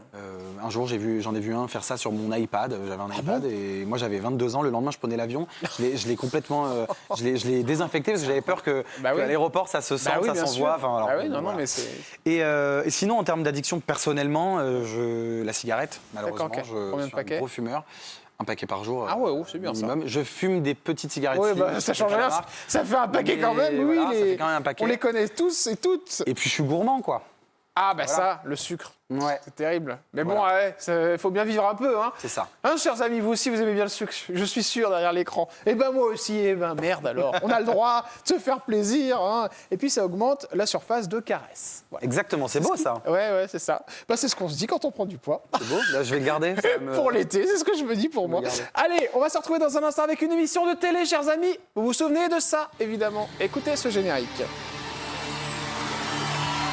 Un jour, j'en ai vu un faire ça sur mon iPad. J'avais un iPad et moi, j'avais 22 ans. Le lendemain, je prenais l'avion. Je l'ai complètement... je l'ai désinfecté parce que j'avais peur qu'à l'aéroport, ça se sente, ça s'envoie. Et sinon, en termes d'addiction, personnellement, la cigarette, malheureusement, je suis un gros fumeur. Un paquet par jour. Ah ouais, c'est bien minimum. ça. Je fume des petites cigarettes. Ouais, ça change rien. Ça fait un paquet quand même. Voilà, oui, ça fait quand même un paquet. On les connaît tous et toutes. Et puis je suis gourmand, quoi. Ah bah ça, le sucre. Ouais. C'est terrible. Mais bon, il faut bien vivre un peu. Hein. C'est ça. Hein, chers amis, vous aussi, vous aimez bien le sucre. Je suis sûr, derrière l'écran. Et ben moi aussi, merde alors. On a le droit de se faire plaisir. Hein. Et puis ça augmente la surface de caresse. Voilà. Exactement, c'est beau ça. Ouais, c'est ça. Bah, c'est ce qu'on se dit quand on prend du poids. C'est beau, là je vais le garder. Pour l'été, c'est ce que je me dis pour moi. Allez, on va se retrouver dans un instant avec une émission de télé, chers amis. Vous vous souvenez de ça, évidemment. Écoutez ce générique.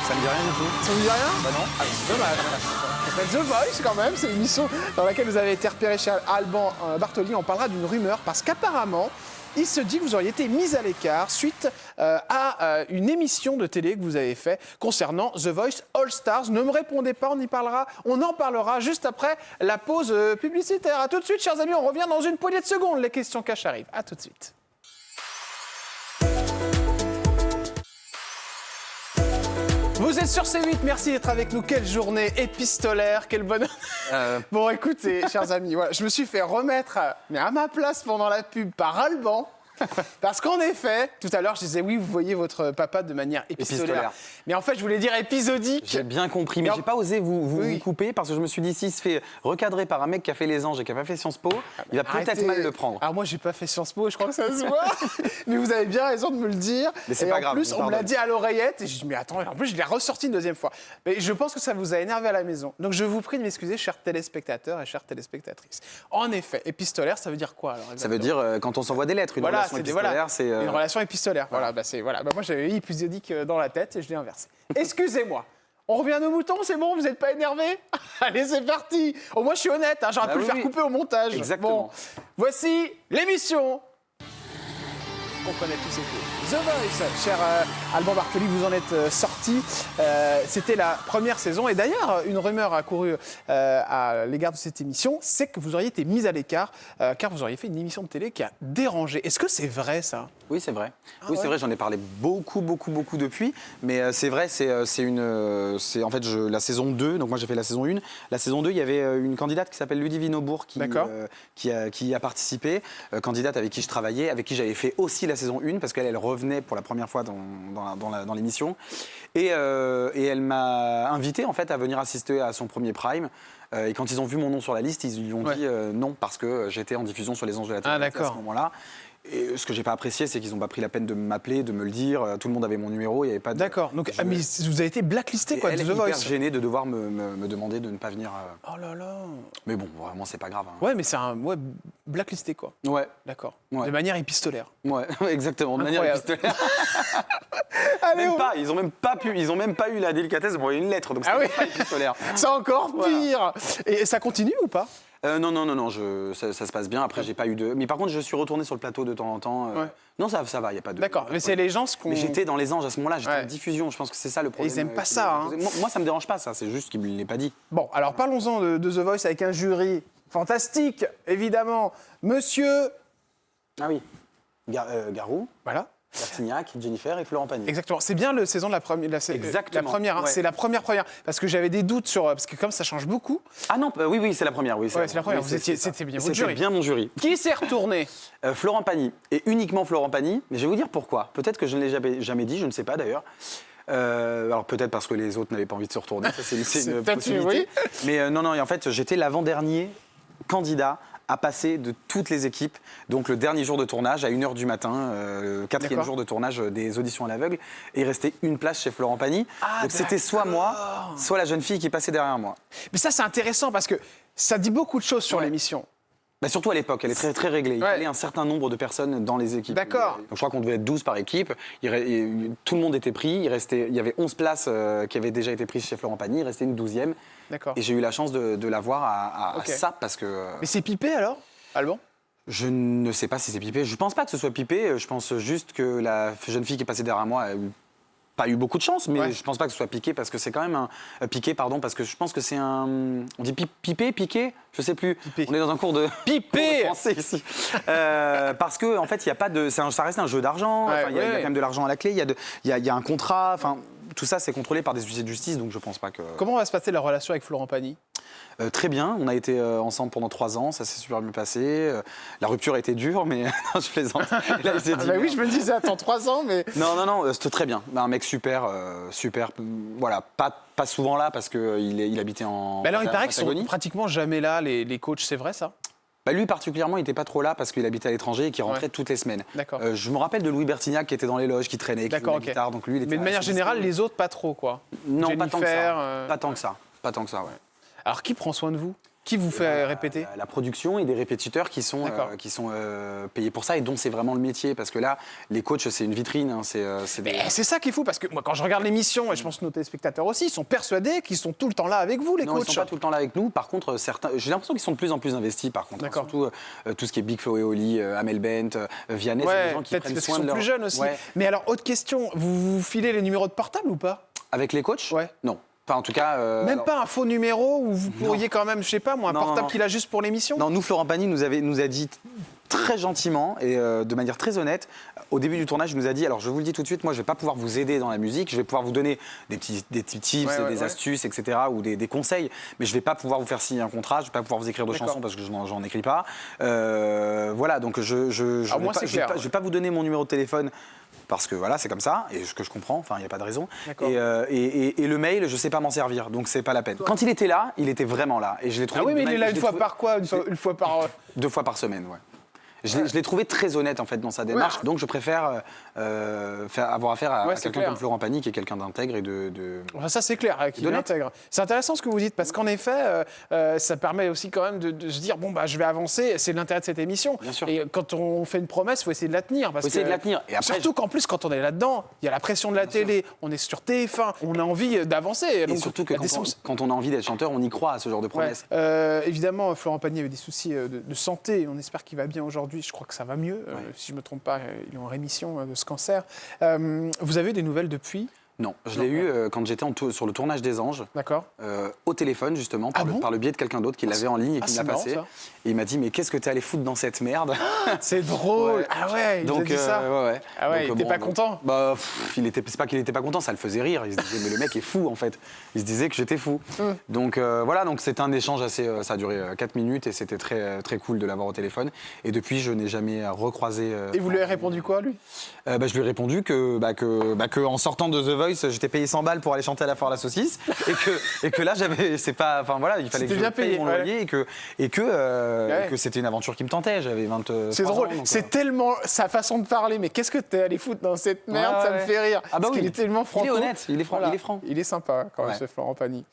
Ça me dit rien du tout. Ça vous dit rien? Bah non. Ah, c'est dommage. Ça s'appelle The Voice quand même, c'est une émission dans laquelle vous avez été repéré chez Alban Bartoli. On parlera d'une rumeur parce qu'apparemment, il se dit que vous auriez été mis à l'écart suite à une émission de télé que vous avez fait concernant The Voice All Stars. Ne me répondez pas, on en parlera juste après la pause publicitaire. A tout de suite, chers amis, on revient dans une poignée de secondes. Les questions cash arrivent. A tout de suite. Vous êtes sur C8, merci d'être avec nous. Quelle journée épistolaire, quel bonheur. Bon, écoutez, chers amis, voilà, je me suis fait remettre à ma place pendant la pub par Alban. Parce qu'en effet, tout à l'heure, je disais oui, vous voyez votre papa de manière épistolaire. Mais en fait, je voulais dire épisodique. J'ai bien compris, mais j'ai pas osé vous couper parce que je me suis dit, s'il se fait recadrer par un mec qui a fait les anges et qui a pas fait Sciences Po, il va peut-être mal le prendre. Alors moi, j'ai pas fait Sciences Po, je crois que ça se voit. Mais vous avez bien raison de me le dire. Mais c'est et pas en grave. plus, on me l'a dit à l'oreillette et je dis mais attends, en plus je l'ai ressorti une deuxième fois. Mais je pense que ça vous a énervé à la maison. Donc je vous prie de m'excuser, chers téléspectateurs et chères téléspectatrices. En effet, épistolaire, ça veut dire quoi alors? Ça veut dire quand on s'envoie des lettres. Une relation épistolaire, c'est une relation épistolaire. Voilà, moi j'avais eu épisodique dans la tête et je l'ai inversé. Excusez-moi. On revient à nos moutons, c'est bon, vous n'êtes pas énervés? Allez, c'est parti. Au moins, je suis honnête, hein, j'aurais pu le faire couper au montage. Exactement. Bon, voici l'émission qu'on connaît tous et tous. The Voice, cher Alban Bartoli, vous en êtes sorti. C'était la première saison. Et d'ailleurs, une rumeur a couru à l'égard de cette émission, c'est que vous auriez été mis à l'écart, car vous auriez fait une émission de télé qui a dérangé. Est-ce que c'est vrai, ça? Oui, c'est vrai. C'est vrai, j'en ai parlé beaucoup depuis. Mais c'est vrai, c'est en fait la saison 2. Donc moi, j'ai fait la saison 1. La saison 2, il y avait une candidate qui s'appelle Ludivine Aubourg qui a participé. Candidate avec qui je travaillais, avec qui j'avais fait aussi la saison 1, parce qu'elle revenait pour la première fois dans l'émission. Et elle m'a invité en fait à venir assister à son premier prime. Et quand ils ont vu mon nom sur la liste, ils lui ont dit non, parce que j'étais en diffusion sur les Anges de la télé à ce moment-là. Et ce que j'ai pas apprécié, c'est qu'ils n'ont pas pris la peine de m'appeler, de me le dire. Tout le monde avait mon numéro, il n'y avait pas de... D'accord, donc mais vous avez été blacklisté, quoi, elle de est The Voice. hyper gênée de devoir me demander de ne pas venir... Oh là là. Mais bon, vraiment, c'est pas grave. Hein. Ouais, mais c'est un blacklisté, quoi. Ouais. D'accord. Ouais. De manière épistolaire. Ouais, exactement, de manière épistolaire. Allez, ils ont même pas eu la délicatesse de m'envoyer une lettre, donc c'est pas épistolaire. C'est encore pire. Et ça continue ou pas? Non, ça se passe bien. Après, j'ai pas eu de... Mais par contre, je suis retourné sur le plateau de temps en temps. Non, ça va, il n'y a pas de... D'accord, mais c'est les gens Mais j'étais dans les Anges à ce moment-là, j'étais en diffusion. Je pense que c'est ça le problème. Et ils n'aiment pas ça. Hein. Moi, ça me dérange pas, ça. C'est juste qu'ils ne me l'aient pas dit. Bon, alors parlons-en de The Voice avec un jury fantastique, évidemment. Monsieur... Ah oui, Garou. Voilà. Bertignac, Jennifer et Florent Pagny. Exactement. C'est bien le saison de la première. Exactement. La première, hein. C'est la première. Parce que j'avais des doutes sur. Parce que comme ça change beaucoup. Ah non, oui, c'est la première. Oui, c'est la première. C'était bien votre jury. C'était bien mon jury. Qui s'est retourné? Florent Pagny. Et uniquement Florent Pagny. Mais je vais vous dire pourquoi. Peut-être que je ne l'ai jamais dit, je ne sais pas d'ailleurs. Alors peut-être parce que les autres n'avaient pas envie de se retourner. Ça, c'est une possibilité. Oui. Mais non, en fait, j'étais l'avant-dernier candidat à passer de toutes les équipes. Donc le dernier jour de tournage, à 1h du matin, le 4e jour de tournage des auditions à l'aveugle. Et il restait une place chez Florent Pagny. Donc c'était soit moi, soit la jeune fille qui passait derrière moi. Mais ça, c'est intéressant parce que ça dit beaucoup de choses sur l'émission. Bah, surtout à l'époque, elle est très, très réglée. Il fallait un certain nombre de personnes dans les équipes. D'accord. Donc, je crois qu'on devait être 12 par équipe. Tout le monde était pris. Il y avait 11 places qui avaient déjà été prises chez Florent Pagny. Il restait une 12e. D'accord. Et j'ai eu la chance de l'avoir à Ok. ça parce que... Mais c'est pipé alors, Alban? Je ne sais pas si c'est pipé. Je pense pas que ce soit pipé. Je pense juste que la jeune fille qui est passée derrière moi a pas eu beaucoup de chance, mais je pense pas que ce soit piqué parce que c'est quand même piqué, pardon, parce que je pense que c'est un. On dit pipé, piqué, je sais plus. Pipé. On est dans un cours de Pipé. de français ici. Parce que en fait, il y a pas de. Ça reste un jeu d'argent. Ouais, Enfin, il y a quand même de l'argent à la clé. Il y a un contrat. Enfin, tout ça, c'est contrôlé par des huissiers de justice, donc je pense pas que. Comment va se passer la relation avec Florent Pagny? Très bien, on a été ensemble pendant 3 ans, ça s'est super bien passé. La rupture a été dure, mais non, je plaisante. Et là, il s'est dit, Bah oui, je me disais, attends 3 ans, mais. Non, c'était très bien. Un mec super, super. Voilà, pas souvent là parce qu'il habitait en. Mais alors, il paraît qu'ils sont Patagonie. pratiquement jamais là, les coachs, c'est vrai ça? Bah, lui particulièrement, il n'était pas trop là parce qu'il habitait à l'étranger et qu'il rentrait toutes les semaines. D'accord. Je me rappelle de Louis Bertignac qui était dans les loges, qui traînait, qui jouait D'accord, la ok. guitare. Donc lui, il était Mais de manière assez générale, discret. les autres, pas trop, quoi. Non, pas tant que Jennifer, ça. Pas tant que ça. Pas tant que ça, ouais. Alors, qui prend soin de vous? Qui vous fait répéter? La production et des répétiteurs qui sont payés pour ça et dont c'est vraiment le métier. Parce que là, les coachs, c'est une vitrine. Hein, c'est des- Mais c'est ça qui est fou, parce que moi, quand je regarde l'émission, et je pense que nos téléspectateurs aussi, ils sont persuadés qu'ils sont tout le temps là avec vous, les Non, ils coachs. sont pas tout le temps là avec nous. Par contre, certains, j'ai l'impression qu'ils sont de plus en plus investis. Par contre, hein. D'accord. Surtout tout ce qui est Big Flo et Oli, Amel Bent, Vianney, c'est des Ouais, gens qui peut-être prennent parce qu'ils soin de sont leur. plus jeunes aussi. Ouais. Mais alors, autre question, vous filez les numéros de portable ou pas? Avec les coachs Ouais. Non. Enfin, en tout cas. Même alors- pas un faux numéro où vous pourriez quand même, je sais pas moi, un Non, portable non. qu'il a juste pour l'émission? Non, nous, Florent Pagny nous a dit très gentiment et de manière très honnête, au début du tournage, il nous a dit, alors je vous le dis tout de suite, moi je vais pas pouvoir vous aider dans la musique, je vais pouvoir vous donner des petits tips, Ouais, ouais, des ouais. astuces, etc., ou des conseils, mais je vais pas pouvoir vous faire signer un contrat, je vais pas pouvoir vous écrire de D'accord. chansons parce que j'en écris pas. Voilà, donc je Ah, moi, c'est clair, je vais pas vous donner mon numéro de téléphone. Parce que voilà, c'est comme ça, et ce que je comprends, enfin, il n'y a pas de raison. D'accord. Et le mail, je sais pas m'en servir, donc c'est pas la peine. Quand il était là, il était vraiment là. Et je l'ai trouvé. Ah oui, mais il est là je une l'ai fois trouvé- par quoi? Une fois par. 2 fois par semaine, ouais. Je l'ai trouvé très honnête en fait dans sa démarche, Ouais. donc je préfère avoir affaire à Ouais, c'est quelqu'un clair. comme Florent Pagny qui est quelqu'un d'intègre et Enfin, ça, c'est clair, qu'il D'honnête. intègre. C'est intéressant ce que vous dites, parce qu'en effet, ça permet aussi quand même de se dire, bon, bah, je vais avancer, c'est l'intérêt de cette émission. Bien sûr. Et quand on fait une promesse, il faut essayer de la tenir. Parce Faut essayer que- de la tenir. Et après, surtout qu'en plus, quand on est là-dedans, il y a la pression de la télé, on est sur TF1, on a envie d'avancer. Et Donc, surtout que la quand décision- quand on a envie d'être chanteur, on y croit à ce genre de Ouais. promesses. Évidemment, Florent Pagny avait des soucis de santé. On espère qu'il va bien aujourd'hui. Je crois que ça va mieux. Ouais. Si je ne me trompe pas, il est en rémission de ce cancer. Vous avez eu des nouvelles depuis? Non, je l'ai eu quand j'étais sur le tournage des Anges, D'accord. au téléphone justement, Ah bon par le biais de quelqu'un d'autre qui l'avait en ligne et qui me c'est l'a marrant, passé. ça. Et il m'a dit, mais qu'est-ce que t'es allé foutre dans cette merde? C'est drôle. Ouais. Ah ouais, il vous a Donc, dit ça. ouais. Ah ouais, il était pas content. Bah, c'est pas qu'il était pas content, ça le faisait rire. Il se disait, mais le mec est fou en fait. Il se disait que j'étais fou. Donc voilà, donc c'était un échange assez. Ça a duré 4 minutes et c'était très, très cool de l'avoir au téléphone. Et depuis, je n'ai jamais recroisé. Et vous lui avez répondu quoi, lui? Je lui ai répondu que en sortant de The Voice, j'étais payé 100 balles pour aller chanter à la foire à la saucisse. et que là, c'est pas. Enfin voilà, il fallait que C'était je bien paye payé, mon ouais. loyer et que c'était une aventure qui me tentait. J'avais 23 C'est drôle, ans, donc, c'est tellement sa façon de parler. Mais qu'est-ce que t'es allé foutre dans cette merde? Ouais, Ça me ouais. fait rire. Ah bah Parce oui. qu'il est tellement franc. Il est honnête, il est franc, il est franc. Il est sympa quand même, Ouais. ce Florent Pagny.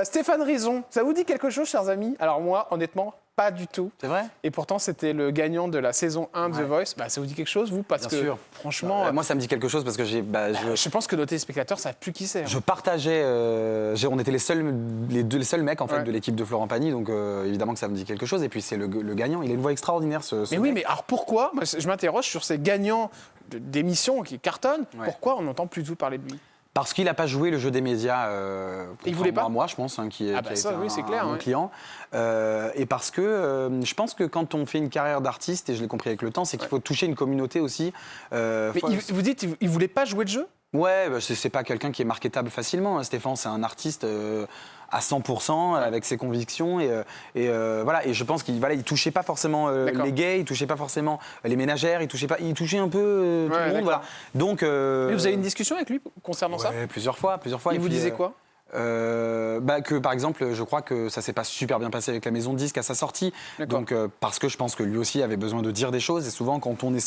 Stéphane Rizon, ça vous dit quelque chose, chers amis? Alors moi, honnêtement, pas du tout. C'est vrai? Et pourtant, c'était le gagnant de la saison 1 de The Voice. Bah, ça vous dit quelque chose, vous? Parce Bien que sûr. franchement, Moi, ça me dit quelque chose parce que je pense que nos téléspectateurs savent plus qui c'est. hein. je partageais. On était les seuls mecs en fait Ouais. de l'équipe de Florent Pagny, donc évidemment que ça me dit quelque chose. Et puis c'est le gagnant. Il a une voix extraordinaire. Ce Mais oui, mec. mais alors pourquoi? Moi, je m'interroge sur ces gagnants d'émissions qui cartonnent. Ouais. Pourquoi on n'entend plus du tout parler de lui? Parce qu'il n'a pas joué le jeu des médias. Il voulait pas à moi, je pense, hein, qui Ah bah a ça, été oui, c'est clair, mon ouais. client. Et parce que je pense que quand on fait une carrière d'artiste, et je l'ai compris avec le temps, c'est qu'il faut toucher une communauté aussi. Mais Faut- vous dites, il voulait pas jouer le jeu? Ouais, c'est pas quelqu'un qui est marketable facilement. Hein. Stéphane, c'est un artiste à 100% avec ses convictions voilà. Et je pense qu'il il touchait pas forcément D'accord. les gays, il touchait pas forcément les ménagères, il touchait un peu tout Ouais, le monde. d'accord. Voilà. Donc Mais vous avez une discussion avec lui concernant ça? ouais, plusieurs fois. Il Et vous puis, disait quoi? Que par exemple, je crois que ça s'est pas super bien passé avec la maison de disques à sa sortie. D'accord. Donc parce que je pense que lui aussi avait besoin de dire des choses. Et souvent, quand on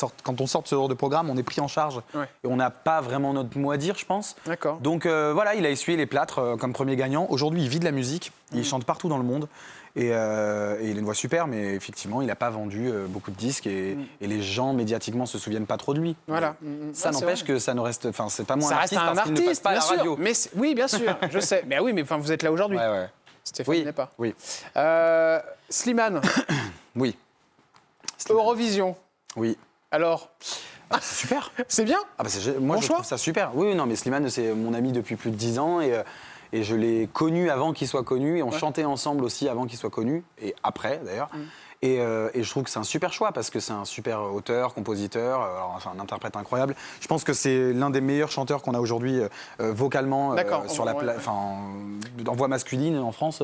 sort de ce genre de programme, on est pris en charge Ouais. et on n'a pas vraiment notre mot à dire, je pense. D'accord. Donc voilà, il a essuyé les plâtres comme premier gagnant. Aujourd'hui, il vit de la musique, il chante partout dans le monde. Et il a une voix super, mais effectivement, il n'a pas vendu beaucoup de disques et les gens médiatiquement se souviennent pas trop de lui. Voilà. Ça n'empêche que ça ne reste. Enfin, c'est pas moins Ça un reste artiste un parce qu'il ne passe artiste, pas à bien la sûr. radio. Mais oui, bien sûr, je sais. Mais oui, mais enfin, vous êtes là aujourd'hui. Ouais. Stéphane Oui. n'est pas. Oui. Slimane, Oui. Eurovision. Oui. Alors, C'est super. c'est bien. Ah bah moi, Bon je choix. trouve ça super. Oui, non, mais Slimane, c'est mon ami depuis plus de 10 ans et je l'ai connu avant qu'il soit connu et on chantait ensemble aussi avant qu'il soit connu et après d'ailleurs. Et je trouve que c'est un super choix parce que c'est un super auteur, compositeur, enfin un interprète incroyable. Je pense que c'est l'un des meilleurs chanteurs qu'on a aujourd'hui vocalement sur la en voix masculine en France.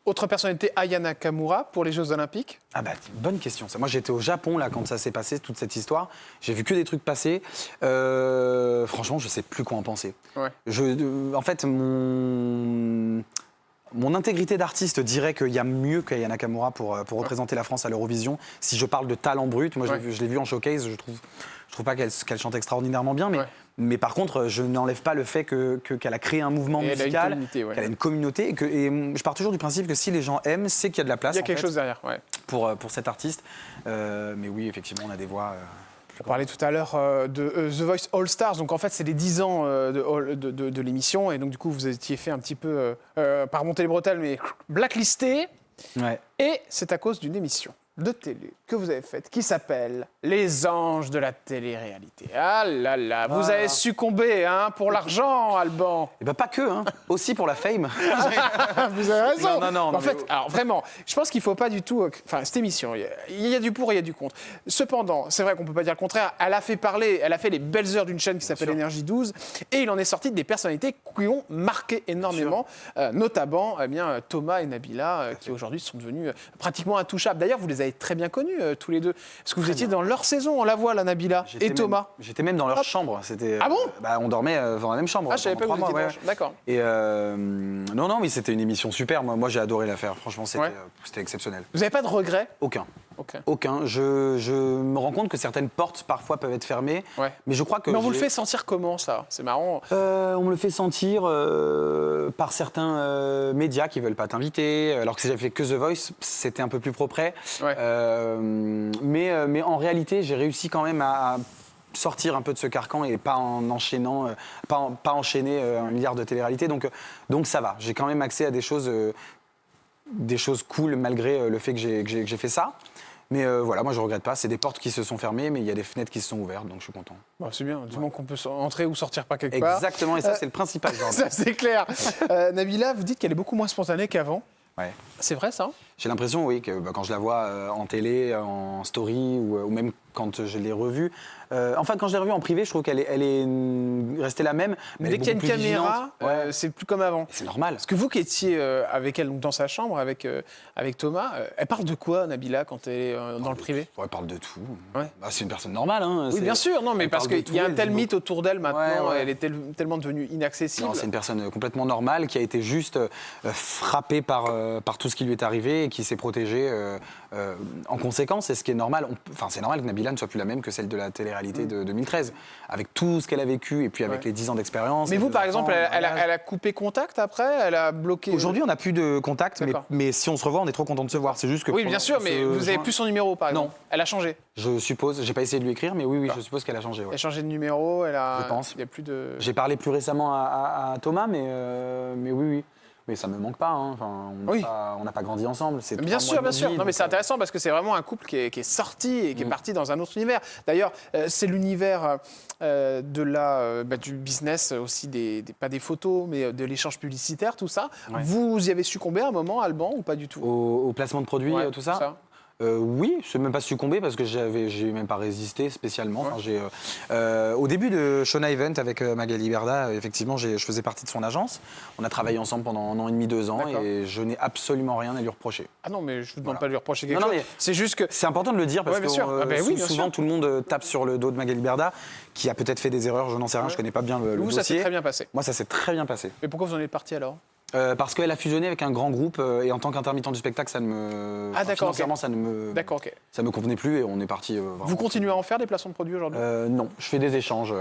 Autre personnalité, Aya Nakamura pour les Jeux Olympiques. Ah bah, bonne question. Ça. Moi, j'étais au Japon là quand ça s'est passé, toute cette histoire. J'ai vu que des trucs passer. Franchement, je sais plus quoi en penser. Ouais. En fait, mon intégrité d'artiste dirait qu'il y a mieux qu'Aya Nakamura pour représenter la France à l'Eurovision. Si je parle de talent brut, moi je l'ai vu en showcase, je trouve pas qu'elle chante extraordinairement bien, mais par contre, je n'enlève pas le fait qu'elle a créé un mouvement musical, qu'elle a une communauté, et je pars toujours du principe que si les gens aiment, c'est qu'il y a de la place. Il y a quelque chose derrière, pour cet artiste. Mais oui, effectivement, on a des voix. On parlait tout à l'heure de The Voice All Stars, donc en fait c'est les 10 ans de l'émission, et donc du coup vous étiez fait un petit peu, pas remonter les bretelles, mais blacklisté, et c'est à cause d'une émission de télé que vous avez faite qui s'appelle Les Anges de la télé-réalité. Ah là là, vous avez succombé pour l'argent, Alban. Et pas que, aussi pour la fame. Vous avez raison. Non, en fait, alors vraiment, je pense qu'il ne faut pas du tout. Enfin, cette émission, il y a du pour et il y a du contre. Cependant, c'est vrai qu'on ne peut pas dire le contraire. Elle a fait parler, elle a fait les belles heures d'une chaîne qui s'appelle Énergie 12, et il en est sorti des personnalités qui ont marqué énormément, notamment Thomas et Nabila, qui aujourd'hui sont devenus pratiquement intouchables. D'ailleurs, vous les avez très bien connus tous les deux, parce que vous étiez dans leur saison. On la voit, la Nabila et Thomas. J'étais même dans leur chambre. Ah bon? On dormait dans la même chambre. Ah, je savais pas que vous étiez dans. D'accord. Et non, mais c'était une émission super. Moi, j'ai adoré la faire. Franchement, c'était exceptionnel. Vous n'avez pas de regrets? Aucun. Je me rends compte que certaines portes parfois peuvent être fermées, mais je crois que. Mais on vous le fait sentir comment, ça? C'est marrant. On me le fait sentir par certains médias qui veulent pas t'inviter. Alors que si j'avais fait que The Voice, c'était un peu plus propre. Mais en réalité, j'ai réussi quand même à sortir un peu de ce carcan et pas en enchaînant, pas enchaîner un milliard de télé-réalités. Donc ça va. J'ai quand même accès à des choses cool malgré le fait que j'ai fait ça. Mais voilà, moi je regrette pas. C'est des portes qui se sont fermées, mais il y a des fenêtres qui se sont ouvertes, donc je suis content. Bon, c'est bien, du moment qu'on peut entrer ou sortir pas quelque part. Exactement, et ça c'est le principal. Ça c'est clair. Nabila, vous dites qu'elle est beaucoup moins spontanée qu'avant. Ouais. C'est vrai ça? J'ai l'impression, oui, que quand je la vois en télé, en story, ou même quand je l'ai revue. Enfin, quand je l'ai revue en privé, je trouve qu'elle est restée la même. Mais dès qu'il y a une caméra, c'est plus comme avant. C'est normal. Parce que vous qui étiez avec elle donc, dans sa chambre, avec Thomas, elle parle de quoi, Nabila, quand elle est dans le privé? Elle parle de tout. Ouais. Bah, c'est une personne normale. Oui, bien sûr, non, mais parce qu'il y a un tel mythe autour d'elle maintenant, Ouais. elle est tellement devenue inaccessible. Non, c'est une personne complètement normale qui a été juste frappée par tout ce qui lui est arrivé et qui s'est protégée en conséquence. C'est ce qui est normal. C'est normal que Nabila ne soit plus la même que celle de la télé-réalité de 2013, avec tout ce qu'elle a vécu et puis avec les 10 ans d'expérience. Mais vous, par exemple, elle a coupé contact après? Elle a bloqué? Aujourd'hui, on n'a plus de contact, mais si on se revoit, on est trop content de se voir. C'est juste que. Oui, bien sûr, mais vous n'avez plus son numéro, par exemple. Non. Elle a changé. Je suppose. J'ai pas essayé de lui écrire, mais oui, je suppose qu'elle a changé. Ouais. Elle a changé de numéro. Je pense. Il y a plus de. J'ai parlé plus récemment à Thomas, mais oui. Mais ça me manque pas. On n'a pas grandi ensemble. Bien sûr. Non, mais c'est intéressant parce que c'est vraiment un couple qui est sorti et qui est parti dans un autre univers. D'ailleurs, c'est l'univers du business aussi, pas des photos, mais de l'échange publicitaire, tout ça. Ouais. Vous y avez succombé à un moment, Alban, ou pas du tout? Au placement de produits, tout ça. Oui, je n'ai même pas succombé parce que j'ai même pas résisté spécialement. Ouais. Enfin, au début de Shona Event avec Magali Berda, effectivement, je faisais partie de son agence. On a travaillé ensemble pendant 1 an et demi, 2 ans, et je n'ai absolument rien à lui reprocher. Ah non, mais je ne vous demande pas de lui reprocher quelque chose. C'est juste que c'est important de le dire parce que souvent tout le monde tape sur le dos de Magali Berda, qui a peut-être fait des erreurs, je n'en sais rien, je connais pas bien le dossier. Ça s'est très bien passé. Moi, ça s'est très bien passé. Mais pourquoi vous en êtes parti alors? Parce qu'elle a fusionné avec un grand groupe et en tant qu'intermittent du spectacle, ça ne me. Financièrement, ça ne me. D'accord, ok. Ça me convenait plus et on est parti. Vous continuez à en faire des placements de produits aujourd'hui? Non, je fais des échanges,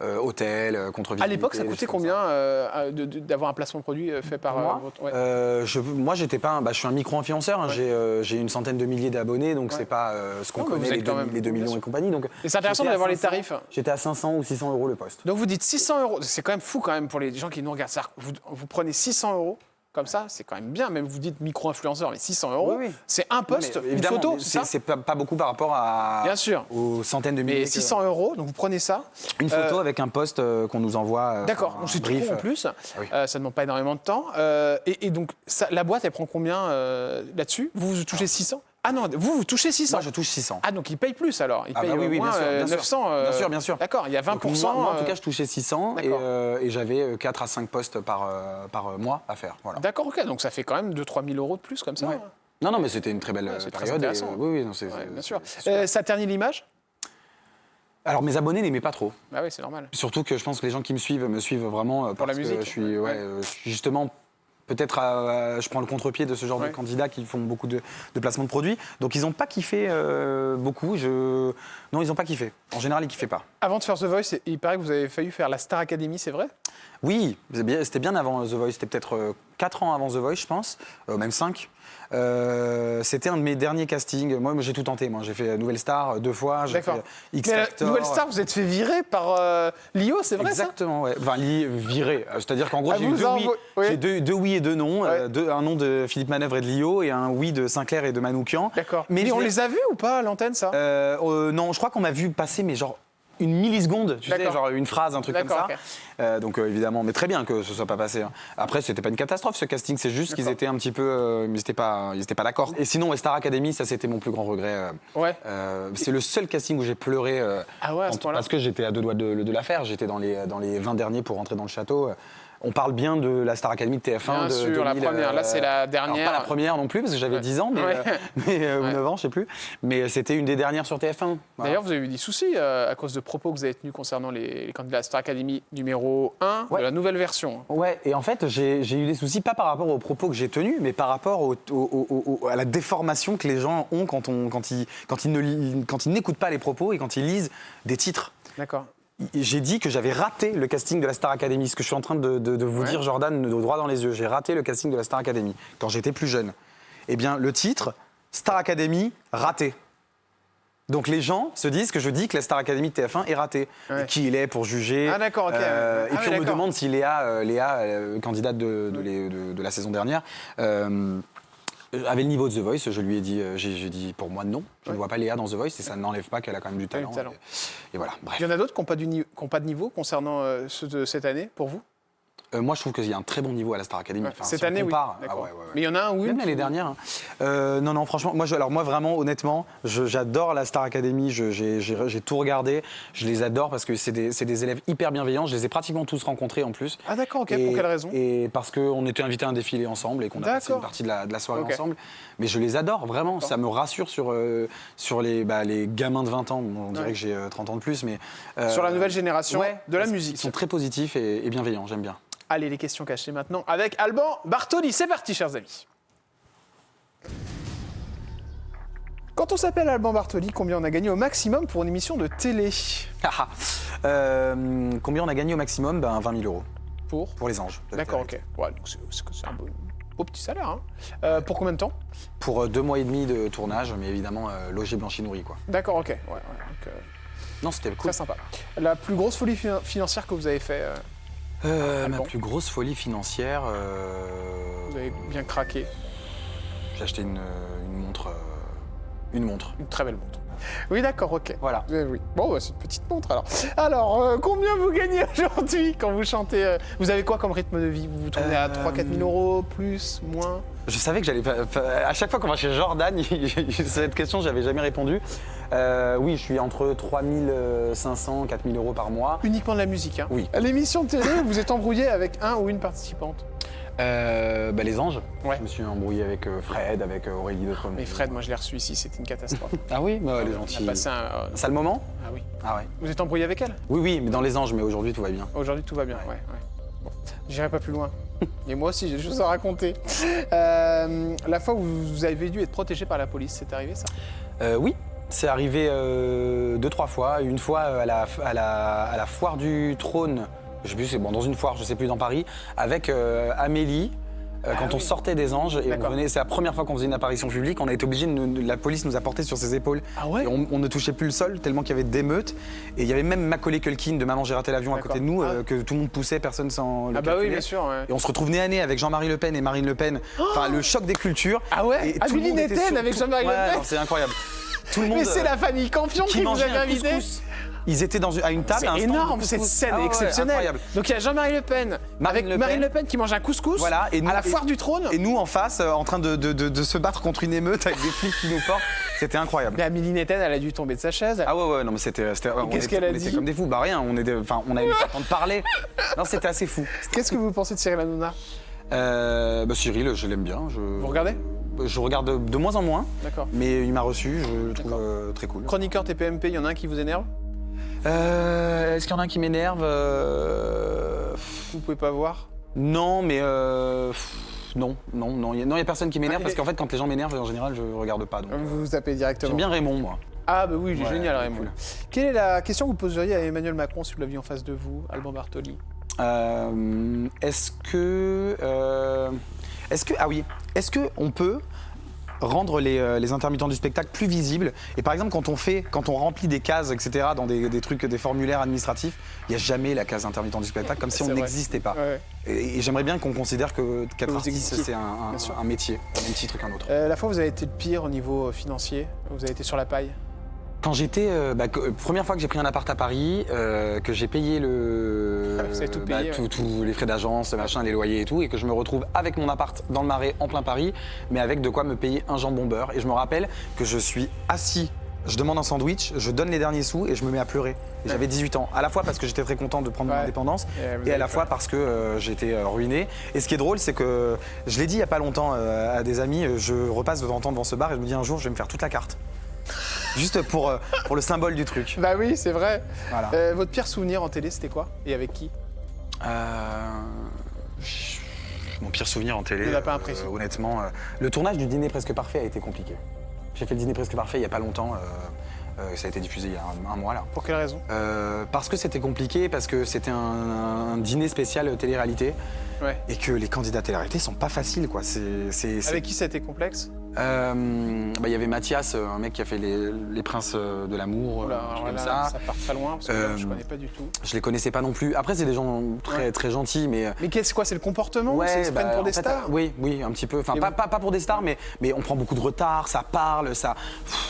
hôtel, contre-visibilité. À l'époque, ça des coûtait choses comme combien d'avoir un placement de produit fait par Moi, votre... Ouais. moi, j'étais pas, je suis un micro-influenceur. Hein, j'ai une centaine de milliers d'abonnés, donc c'est pas ce qu'on Non, mais vous connaît, êtes quand même- les 2 bien millions sûr. et compagnie. Donc, Et c'est intéressant j'étais à d'avoir les 500, tarifs. J'étais à 500 ou 600 euros le poste. Donc vous dites 600 euros, c'est quand même fou quand même pour les gens qui nous regardent. C'est-à-dire que vous prenez 600 euros comme ça, c'est quand même bien. Même vous dites micro-influenceur, mais 600 euros, Oui, oui. c'est un post, Non, mais une évidemment, photo, mais c'est ça. c'est pas beaucoup par rapport Bien sûr. aux centaines de milliers. Mais que- 600 euros, donc vous prenez ça. Une photo avec un post qu'on nous envoie. D'accord, enfin, donc un c'est tout brief. con en plus. oui. Ça ne demande pas énormément de temps. Et donc la boîte, elle prend combien là-dessus vous touchez 600. Ah non, vous touchez 600. Moi, je touche 600. Ah, donc il paye plus alors. Il Ah paye bah oui, au oui, moins bien sûr, bien sûr. 900. Bien sûr, bien sûr. D'accord, il y a 20%. Donc, moi, en tout cas, je touchais 600 D'accord. et j'avais 4 à 5 posts par mois à faire. Voilà. D'accord, ok, donc ça fait quand même 2-3 000 euros de plus comme ça. Ouais. Non, mais c'était une très belle c'est très période. intéressant. Oui, non, Ouais, bien sûr. c'est super. Ça ternit l'image. Alors, mes abonnés n'aimaient pas trop. Bah oui, c'est normal. Surtout que je pense que les gens qui me suivent vraiment Pour la parce que musique. je suis, je suis justement peut-être je prends le contre-pied de ce genre Ouais. de candidats qui font beaucoup de placements de produits. Donc ils n'ont pas kiffé beaucoup. Non, ils n'ont pas kiffé. En général, ils kiffaient pas. Avant de faire The Voice, il paraît que vous avez failli faire la Star Academy, c'est vrai? Oui, c'était bien avant The Voice. C'était peut-être 4 ans avant The Voice, je pense, même 5. C'était un de mes derniers castings. Moi, j'ai tout tenté. Moi, j'ai fait Nouvelle Star 2 fois. J'ai D'accord. fait X Mais Factor. Nouvelle Star, vous êtes fait virer par Lio, c'est vrai Exactement, ouais. Enfin, viré. C'est-à-dire qu'en gros, Ah, j'ai eu vous oui. j'ai deux oui et deux non. Ouais. Un nom de Philippe Manœuvre et de Lio et un oui de Sinclair et de Manoukian. ça? D'accord. Mais Mais je on l'ai- les a vus ou pas à l'antenne, ça? Non, je crois qu'on m'a vu passer, mais genre une milliseconde, tu sais, D'accord. genre une phrase, un truc comme ça. D'accord, Donc évidemment, mais très bien que ce soit pas passé. Hein. Après, c'était pas une catastrophe ce casting, c'est juste qu'ils D'accord. étaient un petit peu, ils étaient pas d'accord. Et sinon, Star Academy, ça c'était mon plus grand regret. Ouais. C'est le seul casting où j'ai pleuré. Ah ouais, à ce point-là. Parce que j'étais à 2 doigts de la faire. J'étais dans les 20 derniers pour rentrer dans le château. On parle bien de la Star Academy de TF1 Bien sûr, la première. Là, c'est la dernière. Alors, pas la première non plus, parce que j'avais Ouais. 10 ans, mais, Ouais. ou 9 ans, je sais plus. Mais c'était une des dernières sur TF1. Voilà. D'ailleurs, vous avez eu des soucis à cause de propos que vous avez tenus concernant les candidats à Star Academy numéro 1 Ouais. de la nouvelle version. Ouais, et en fait, j'ai eu des soucis, pas par rapport aux propos que j'ai tenus, mais par rapport à la déformation que les gens ont quand ils n'écoutent pas les propos et quand ils lisent des titres. D'accord. J'ai dit que j'avais raté le casting de la Star Academy, ce que je suis en train de vous Ouais. dire, Jordan, droit dans les yeux. J'ai raté le casting de la Star Academy quand j'étais plus jeune. Eh bien, le titre, Star Academy, raté. Donc les gens se disent que je dis que la Star Academy de TF1 est ratée. Ouais. Et qui il est pour juger. Ah, d'accord, ok. Et Ah puis oui, on me d'accord. demande si Léa, candidate de la saison dernière, avait le niveau de The Voice. Je lui ai dit, j'ai dit pour moi non. Je ne vois pas Léa dans The Voice et ça n'enlève pas qu'elle a quand même du Elle a du talent. talent. Et voilà, bref. Il y en a d'autres qui n'ont pas de niveau concernant ceux de cette année, pour vous? Moi, je trouve qu'il y a un très bon niveau à la Star Academy. Ouais, Enfin, cette si on année, compare, oui. ah D'accord. ouais. Mais il y en a un ou une Même l'année dernière. Hein. Non, franchement, moi, vraiment, honnêtement, j'adore la Star Academy. J'ai tout regardé. Je les adore parce que c'est des élèves hyper bienveillants. Je les ai pratiquement tous rencontrés en plus. Ah d'accord, ok. Et- Pour quelle raison? Et parce qu'on était invités à un défilé ensemble et qu'on a passé D'accord. une partie de la soirée Ok. ensemble. Mais je les adore, vraiment. D'accord. Ça me rassure sur les gamins de 20 ans. Bon, on dirait Ouais. que j'ai 30 ans de plus, mais... Sur la nouvelle génération ouais, de la ils musique. sont très positifs et bienveillants, j'aime bien. Allez, les questions cachées maintenant avec Alban Bartoli. C'est parti, chers amis. Quand on s'appelle Alban Bartoli, combien on a gagné au maximum pour une émission de télé? Combien on a gagné au maximum? 20 000 euros Pour les anges. D'accord, ok. Ouais, donc c'est un beau petit salaire. Hein. Pour combien de temps? Pour 2 mois et demi de tournage, mais évidemment logé, blanchi, nourri, quoi. D'accord, ok. Ouais, donc, Non, c'était cool. très sympa. La plus grosse folie financière que vous avez fait, Ma Alban. plus grosse folie financière, vous avez bien craqué. j'ai acheté une montre. Une montre. Une très belle montre. Oui, d'accord, ok. Voilà. Oui. Bon, bah, c'est une petite montre alors. Alors, combien vous gagnez aujourd'hui quand vous chantez Vous avez quoi comme rythme de vie? Vous vous tournez à 3-4 000 euros, plus, moins? Je savais que j'allais pas. À chaque fois qu'on va chez Jordan, cette question, j'avais jamais répondu. Oui, je suis entre 3 500 4 000 euros par mois. Uniquement de la musique, hein? Oui. À l'émission de télé, vous êtes embrouillé avec un ou une participante? Les anges. Ouais. Je me suis embrouillé avec Fred, avec Aurélie de Trump. Mais Fred, moi je l'ai reçu ici, c'était une catastrophe. Ah oui, bah, elle est On a gentille. passé un. Sale moment? Ah oui. Ah ouais. Vous êtes embrouillé avec elle? Oui, mais dans les anges, mais aujourd'hui tout va bien. Aujourd'hui tout va bien, ouais. Bon, j'irai pas plus loin. Et moi aussi, j'ai des choses à raconter. La fois où vous avez dû être protégé par la police, c'est arrivé ça? Oui, c'est arrivé 2-3 fois. Une fois à la foire du trône, je sais plus, c'est bon, dans une foire, je sais plus, dans Paris, avec Amélie. Quand on sortait des Anges et on venait, c'est la première fois qu'on faisait une apparition publique, on a été obligé, la police nous a portés sur ses épaules. Ah ouais. Et on ne touchait plus le sol tellement qu'il y avait d'émeutes. Et il y avait même Macaulay Culkin de Maman j'ai raté l'avion à côté de nous, que tout le monde poussait, personne sans le Ah bah oui, calculer. bien sûr. Ouais. Et on se retrouve nez à nez avec Jean-Marie Le Pen et Marine Le Pen. Enfin, le choc des cultures. Ah ouais. Et tout le Billy monde était Netten sur- avec tout- Jean-Marie Le Ouais, Pen. non, c'est incroyable. Tout le monde. Mais c'est la famille Campion qui vous mangeait avez un invité. couscous. Ils étaient à une table. C'est à un stand de énorme, couscous. cette scène Ah est ouais, exceptionnelle. incroyable. Donc il y a Jean-Marie Le Pen avec Marine Le Pen qui mange un couscous Voilà, et nous- à la et- foire du trône. Et nous en face, en train de se battre contre une émeute avec des flics qui nous portent. C'était incroyable. Mais Amélie Netten, elle a dû tomber de sa chaise. Ah ouais, non mais c'était ouais, qu'est-ce qu'elle a on était dit comme des fous. Bah rien, on a eu le temps de parler. Non, c'était assez fou. Qu'est-ce que vous pensez de Cyril Hanouna? Bah Cyril, je l'aime bien. Vous regardez? Je regarde de moins en moins, D'accord. mais il m'a reçu, je le trouve très cool. Chroniqueur TPMP, il y en a un qui vous énerve? Est-ce qu'il y en a un qui m'énerve Vous pouvez pas voir? Non, mais non, il y a personne qui m'énerve parce qu'en fait, quand les gens m'énervent, en général, je regarde pas. Donc, Vous vous tapez directement. j'aime bien Raymond, moi. Ah bah oui, il est Ouais, génial il est Raymond. cool. Quelle est la question que vous poseriez à Emmanuel Macron si vous l'aviez en face de vous, Alban Bartoli? Est-ce que on peut rendre les intermittents du spectacle plus visibles? Et par exemple, quand on remplit des cases, etc., dans des trucs, des formulaires administratifs, il n'y a jamais la case intermittent du spectacle, comme si C'est on vrai. n'existait pas. Ouais. Et j'aimerais bien qu'on considère qu'être vous artiste, existiez. c'est Bien sûr. un métier, un même titre qu'un autre. La fois où vous avez été le pire au niveau financier, vous avez été sur la paille. Quand j'étais, première fois que j'ai pris un appart à Paris, que j'ai payé vous avez tout payé, ouais. tous les frais d'agence, machin, les loyers et tout, et que je me retrouve avec mon appart dans le Marais, en plein Paris, mais avec de quoi me payer un jambon beurre. Et je me rappelle que je suis assis, je demande un sandwich, je donne les derniers sous et je me mets à pleurer. Et j'avais 18 ans, à la fois parce que j'étais très content de prendre mon Ouais. indépendance, Vous et à avez la fois parce que j'étais ruiné. Et ce qui est drôle, c'est que je l'ai dit il y a pas longtemps à des amis, je repasse de temps en temps devant ce bar et je me dis un jour, je vais me faire toute la carte. Juste pour le symbole du truc. Bah oui, c'est vrai. Voilà. Votre pire souvenir en télé, c'était quoi? Et avec qui? Mon pire souvenir en télé, Il vous a pas impressionné. honnêtement, le tournage du Dîner presque parfait a été compliqué. J'ai fait le Dîner presque parfait il y a pas longtemps, ça a été diffusé il y a un mois là. Pour quelle raison? Parce que c'était compliqué, parce que c'était un dîner spécial télé-réalité Ouais. et que les candidats télé-réalité sont pas faciles quoi. Avec qui ça a été complexe? Il y avait Mathias, un mec qui a fait les Princes de l'amour, Oula, un truc alors comme là, ça. ça part très loin parce que je connais pas du tout. Je les connaissais pas non plus. Après c'est des gens Ouais. très gentils, mais Mais qu'est-ce quoi? C'est le comportement? C'est ils se prennent pour en des fait, stars? Oui, un petit peu. Enfin, Et pas pour des stars, mais on prend beaucoup de retard, ça parle,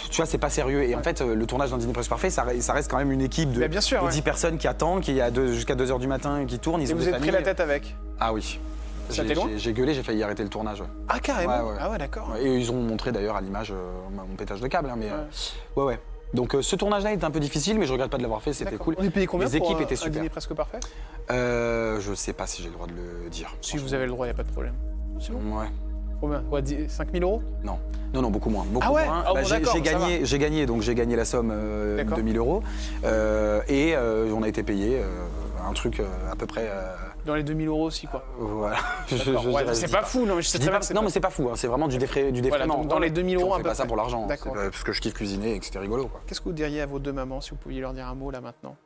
tu vois, c'est pas sérieux. Et en fait, le tournage d'un Dîner presque parfait, ça reste quand même une équipe de, Mais bien sûr, de ouais. 10 personnes qui attendent, qui jusqu'à 2h du matin, qui tournent. Ils Et ont vous des êtes pris familles. la tête avec? Ah oui. Ça t'est loin J'ai gueulé, j'ai failli arrêter le tournage. Ouais. Ah carrément? Ouais. Ah ouais, d'accord. Et ils ont montré d'ailleurs à l'image mon pétage de câble, hein, mais ouais. Donc ce tournage-là était un peu difficile, mais je regrette pas de l'avoir fait, c'était D'accord. cool. On est payé combien Les pour équipes étaient un super. dîner presque parfait? Je sais pas si j'ai le droit de le dire. Si vous avez le droit, il n'y a pas de problème. C'est bon? Ouais. Combien? Quoi, 5 000 euros? Non, beaucoup moins. Beaucoup Ah ouais? moins. Ah bon, d'accord, j'ai gagné la somme D'accord. 2000 euros et on a été payé un truc à peu près. Dans les 2 000 euros aussi, quoi. Voilà. D'accord. Ouais, c'est pas fou, non, mais je sais Je dis très bien pas- que c'est non, pas mais c'est pas fou, hein, c'est vraiment du défraiement. Voilà, donc dans les 2 000 Puis euros, on à fait peu pas ça près. pour l'argent, D'accord. c'est parce que je kiffe cuisiner et que c'était rigolo. Quoi. Qu'est-ce que vous diriez à vos deux mamans si vous pouviez leur dire un mot là maintenant?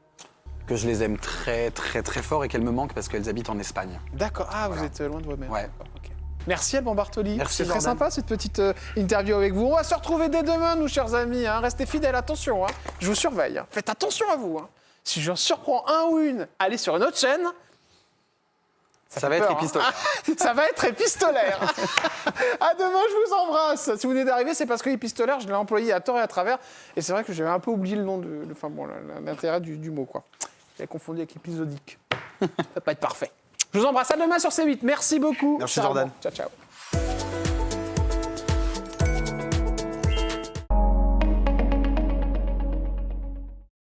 Que je les aime très fort et qu'elles me manquent parce qu'elles habitent en Espagne. D'accord. Ah, vous Voilà. êtes loin de vos-mères. Ouais. D'accord, ok. Merci Alban Bartoli. Merci, C'est très Jordan. sympa cette petite interview avec vous. On va se retrouver dès demain, nous chers amis. Hein. Restez fidèles, attention. Hein. Je vous surveille. Hein. Faites attention à vous. Hein. Si j'en surprends un ou une, allez sur une autre chaîne. Ça fait va être peur, hein. épistolaire. Ça va être épistolaire. À demain, je vous embrasse. Si vous venez d'arriver, c'est parce que épistolaire, je l'ai employé à tort et à travers. Et c'est vrai que j'avais un peu oublié le nom enfin bon, l'intérêt du mot, quoi. J'avais confondu avec épisodique. Ça va pas être parfait. Je vous embrasse. À demain sur C8. Merci beaucoup. Merci, Sarah Jordan. Alban. Ciao, ciao.